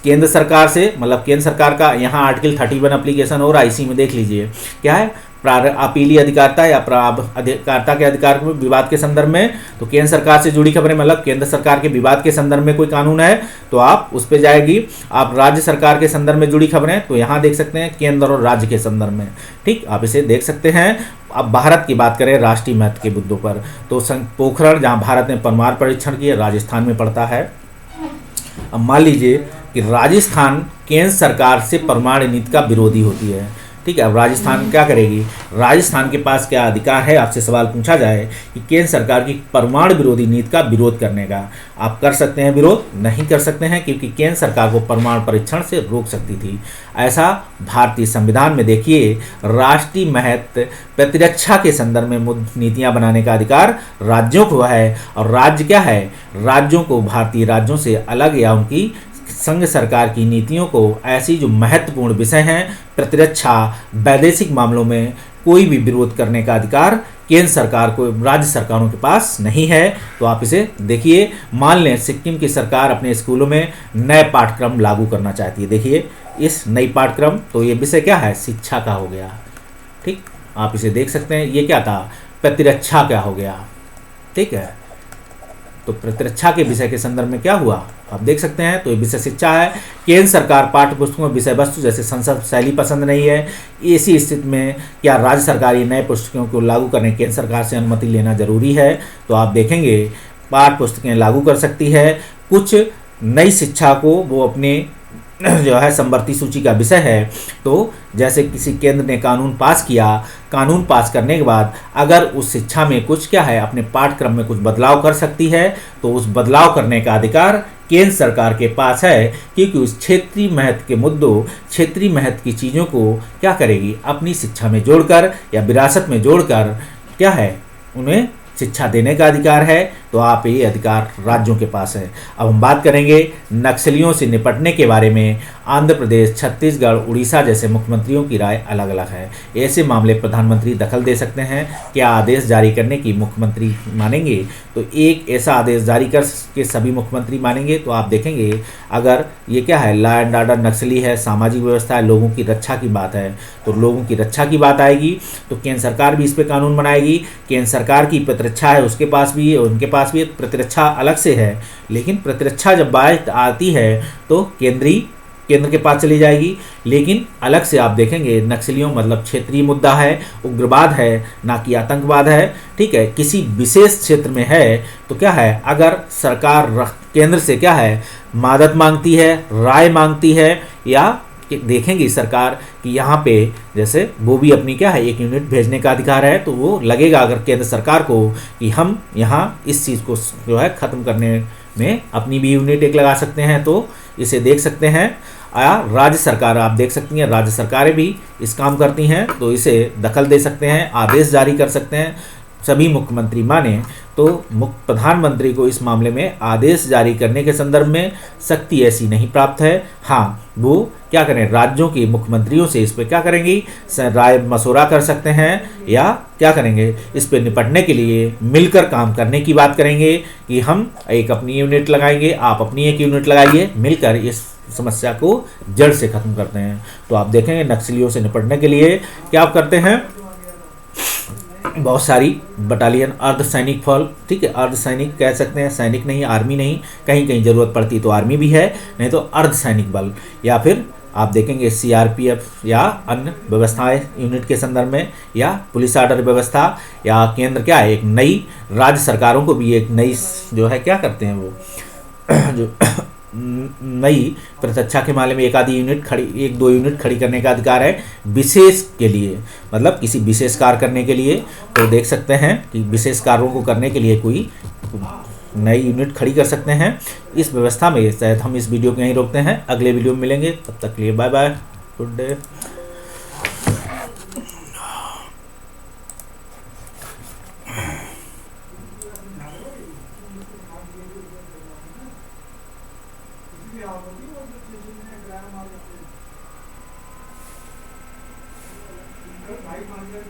केंद्र सरकार से, मतलब केंद्र सरकार का यहाँ आर्टिकल 31 एप्लीकेशन हो रहा है, इसी में देख लीजिए क्या है, अपीली अधिकारिता या अधिकारिता के अधिकार में विवाद के संदर्भ में। तो केंद्र सरकार से जुड़ी खबरें, मतलब केंद्र सरकार के विवाद के संदर्भ में कोई कानून है तो आप उस पर जाएगी। आप राज्य सरकार के संदर्भ में जुड़ी खबरें तो यहाँ देख सकते हैं केंद्र और राज्य के संदर्भ में, ठीक, आप इसे देख सकते हैं। अब भारत की बात करें राष्ट्रीय महत्व के मुद्दों पर, तो पोखरण जहाँ भारत ने परमाणु परीक्षण किया राजस्थान में पड़ता है। अब मान लीजिए कि राजस्थान केंद्र सरकार से परमाणु नीति का विरोधी होती है, ठीक है। अब राजस्थान क्या करेगी, राजस्थान के पास क्या अधिकार है, आपसे सवाल पूछा जाए कि केंद्र सरकार की परमाणु विरोधी नीति का विरोध करने का, आप कर सकते हैं विरोध? नहीं कर सकते हैं, क्योंकि केंद्र सरकार को परमाणु परीक्षण से रोक सकती थी। ऐसा भारतीय संविधान में देखिए, राष्ट्रीय महत्व प्रतिरक्षा के संदर्भ में नीतियां बनाने का अधिकार राज्यों को है। और राज्य क्या है, राज्यों को भारतीय राज्यों से अलग या उनकी संघ सरकार की नीतियों को ऐसी जो महत्वपूर्ण विषय हैं प्रतिरक्षा वैदेशिक मामलों में कोई भी विरोध करने का अधिकार केंद्र सरकार को, राज्य सरकारों के पास नहीं है। तो आप इसे देखिए। मान लें सिक्किम की सरकार अपने स्कूलों में नए पाठ्यक्रम लागू करना चाहती है, देखिए इस नई पाठ्यक्रम, तो ये विषय क्या है, शिक्षा का हो गया, ठीक, आप इसे देख सकते हैं। ये क्या था, प्रतिरक्षा क्या हो गया, ठीक है। तो प्रतिरक्षा के विषय के संदर्भ में क्या हुआ आप देख सकते हैं। तो ये विषय शिक्षा है। केंद्र सरकार पाठ्य पुस्तकों में विषय वस्तु जैसे संसद शैली पसंद नहीं है, ऐसी स्थिति में क्या राज्य सरकार ये नए पुस्तकों को लागू करने केंद्र सरकार से अनुमति लेना जरूरी है? तो आप देखेंगे पाठ्य पुस्तकें लागू कर सकती है। कुछ नई शिक्षा को वो अपने जो है संवर्ती सूची का विषय है, तो जैसे किसी केंद्र ने कानून पास किया, कानून पास करने के बाद अगर उस शिक्षा में कुछ क्या है, अपने पाठ्यक्रम में कुछ बदलाव कर सकती है, तो उस बदलाव करने का अधिकार केंद्र सरकार के पास है, क्योंकि उस क्षेत्रीय महत्व के मुद्दों, क्षेत्रीय महत्व की चीज़ों को क्या करेगी, अपनी शिक्षा में जोड़कर या विरासत में जोड़कर क्या है, उन्हें शिक्षा देने का अधिकार है। तो आप ये अधिकार राज्यों के पास है। अब हम बात करेंगे नक्सलियों से निपटने के बारे में। आंध्र प्रदेश, छत्तीसगढ़, उड़ीसा जैसे मुख्यमंत्रियों की राय अलग अलग है। ऐसे मामले प्रधानमंत्री दखल दे सकते हैं। क्या आदेश जारी करने की मुख्यमंत्री मानेंगे? तो एक ऐसा आदेश जारी कर के सभी मुख्यमंत्री मानेंगे। तो आप देखेंगे अगर ये क्या है, लॉ एंड ऑर्डर, नक्सली है, सामाजिक व्यवस्था है, लोगों की रक्षा की बात है, तो लोगों की रक्षा की बात आएगी तो केंद्र सरकार भी इस पर कानून बनाएगी। केंद्र सरकार की प्रतिरक्षा है, उसके पास भी है, उनके पास भी प्रतिरक्षा अलग से है, लेकिन प्रतिरक्षा जब बात आती है तो केंद्र के पास चली जाएगी। लेकिन अलग से आप देखेंगे नक्सलियों मतलब क्षेत्रीय मुद्दा है, उग्रवाद है, ना कि आतंकवाद है, ठीक है, किसी विशेष क्षेत्र में है तो क्या है, अगर सरकार केंद्र से क्या है, मदद मांगती है, राय मांगती है, या देखेंगी सरकार कि यहाँ पे जैसे वो भी अपनी क्या है, एक यूनिट भेजने का अधिकार है, तो वो लगेगा अगर केंद्र सरकार को कि हम यहाँ इस चीज़ को जो है ख़त्म करने में अपनी भी यूनिट एक लगा सकते हैं, तो इसे देख सकते हैं। राज्य सरकार आप देख सकती हैं, राज्य सरकारें भी इस काम करती हैं, तो इसे दखल दे सकते हैं, आदेश जारी कर सकते हैं। सभी मुख्यमंत्री माने तो प्रधानमंत्री को इस मामले में आदेश जारी करने के संदर्भ में शक्ति ऐसी नहीं प्राप्त है। हाँ, वो क्या करें, राज्यों के मुख्यमंत्रियों से इस पर क्या करेंगी, राय मशवरा कर सकते हैं, या क्या करेंगे, इस पर निपटने के लिए मिलकर काम करने की बात करेंगे कि हम एक अपनी यूनिट लगाएंगे, आप अपनी एक यूनिट लगाइए, मिलकर इस समस्या को जड़ से खत्म करते हैं। तो आप देखेंगे नक्सलियों से निपटने के लिए क्या करते हैं, बहुत सारी बटालियन, अर्धसैनिक फल, ठीक है, अर्धसैनिक कह सकते हैं, सैनिक नहीं, आर्मी नहीं, कहीं कहीं ज़रूरत पड़ती तो आर्मी भी है, नहीं तो अर्धसैनिक बल, या फिर आप देखेंगे सीआरपीएफ या अन्य व्यवस्थाएं यूनिट के संदर्भ में, या पुलिस ऑर्डर व्यवस्था, या केंद्र क्या है, एक नई राज्य सरकारों को भी एक नई जो है क्या करते हैं वो जो नई प्रतिरक्षा के मामले में एक आधी यूनिट खड़ी, एक दो यूनिट खड़ी करने का अधिकार है विशेष के लिए, मतलब किसी विशेष कार्य करने के लिए। तो देख सकते हैं कि विशेष कार्यों को करने के लिए कोई नई यूनिट खड़ी कर सकते हैं इस व्यवस्था में। शायद हम इस वीडियो को यहीं रोकते हैं, अगले वीडियो में मिलेंगे, तब तक के लिए बाय बाय, गुड डे। भाई मान कर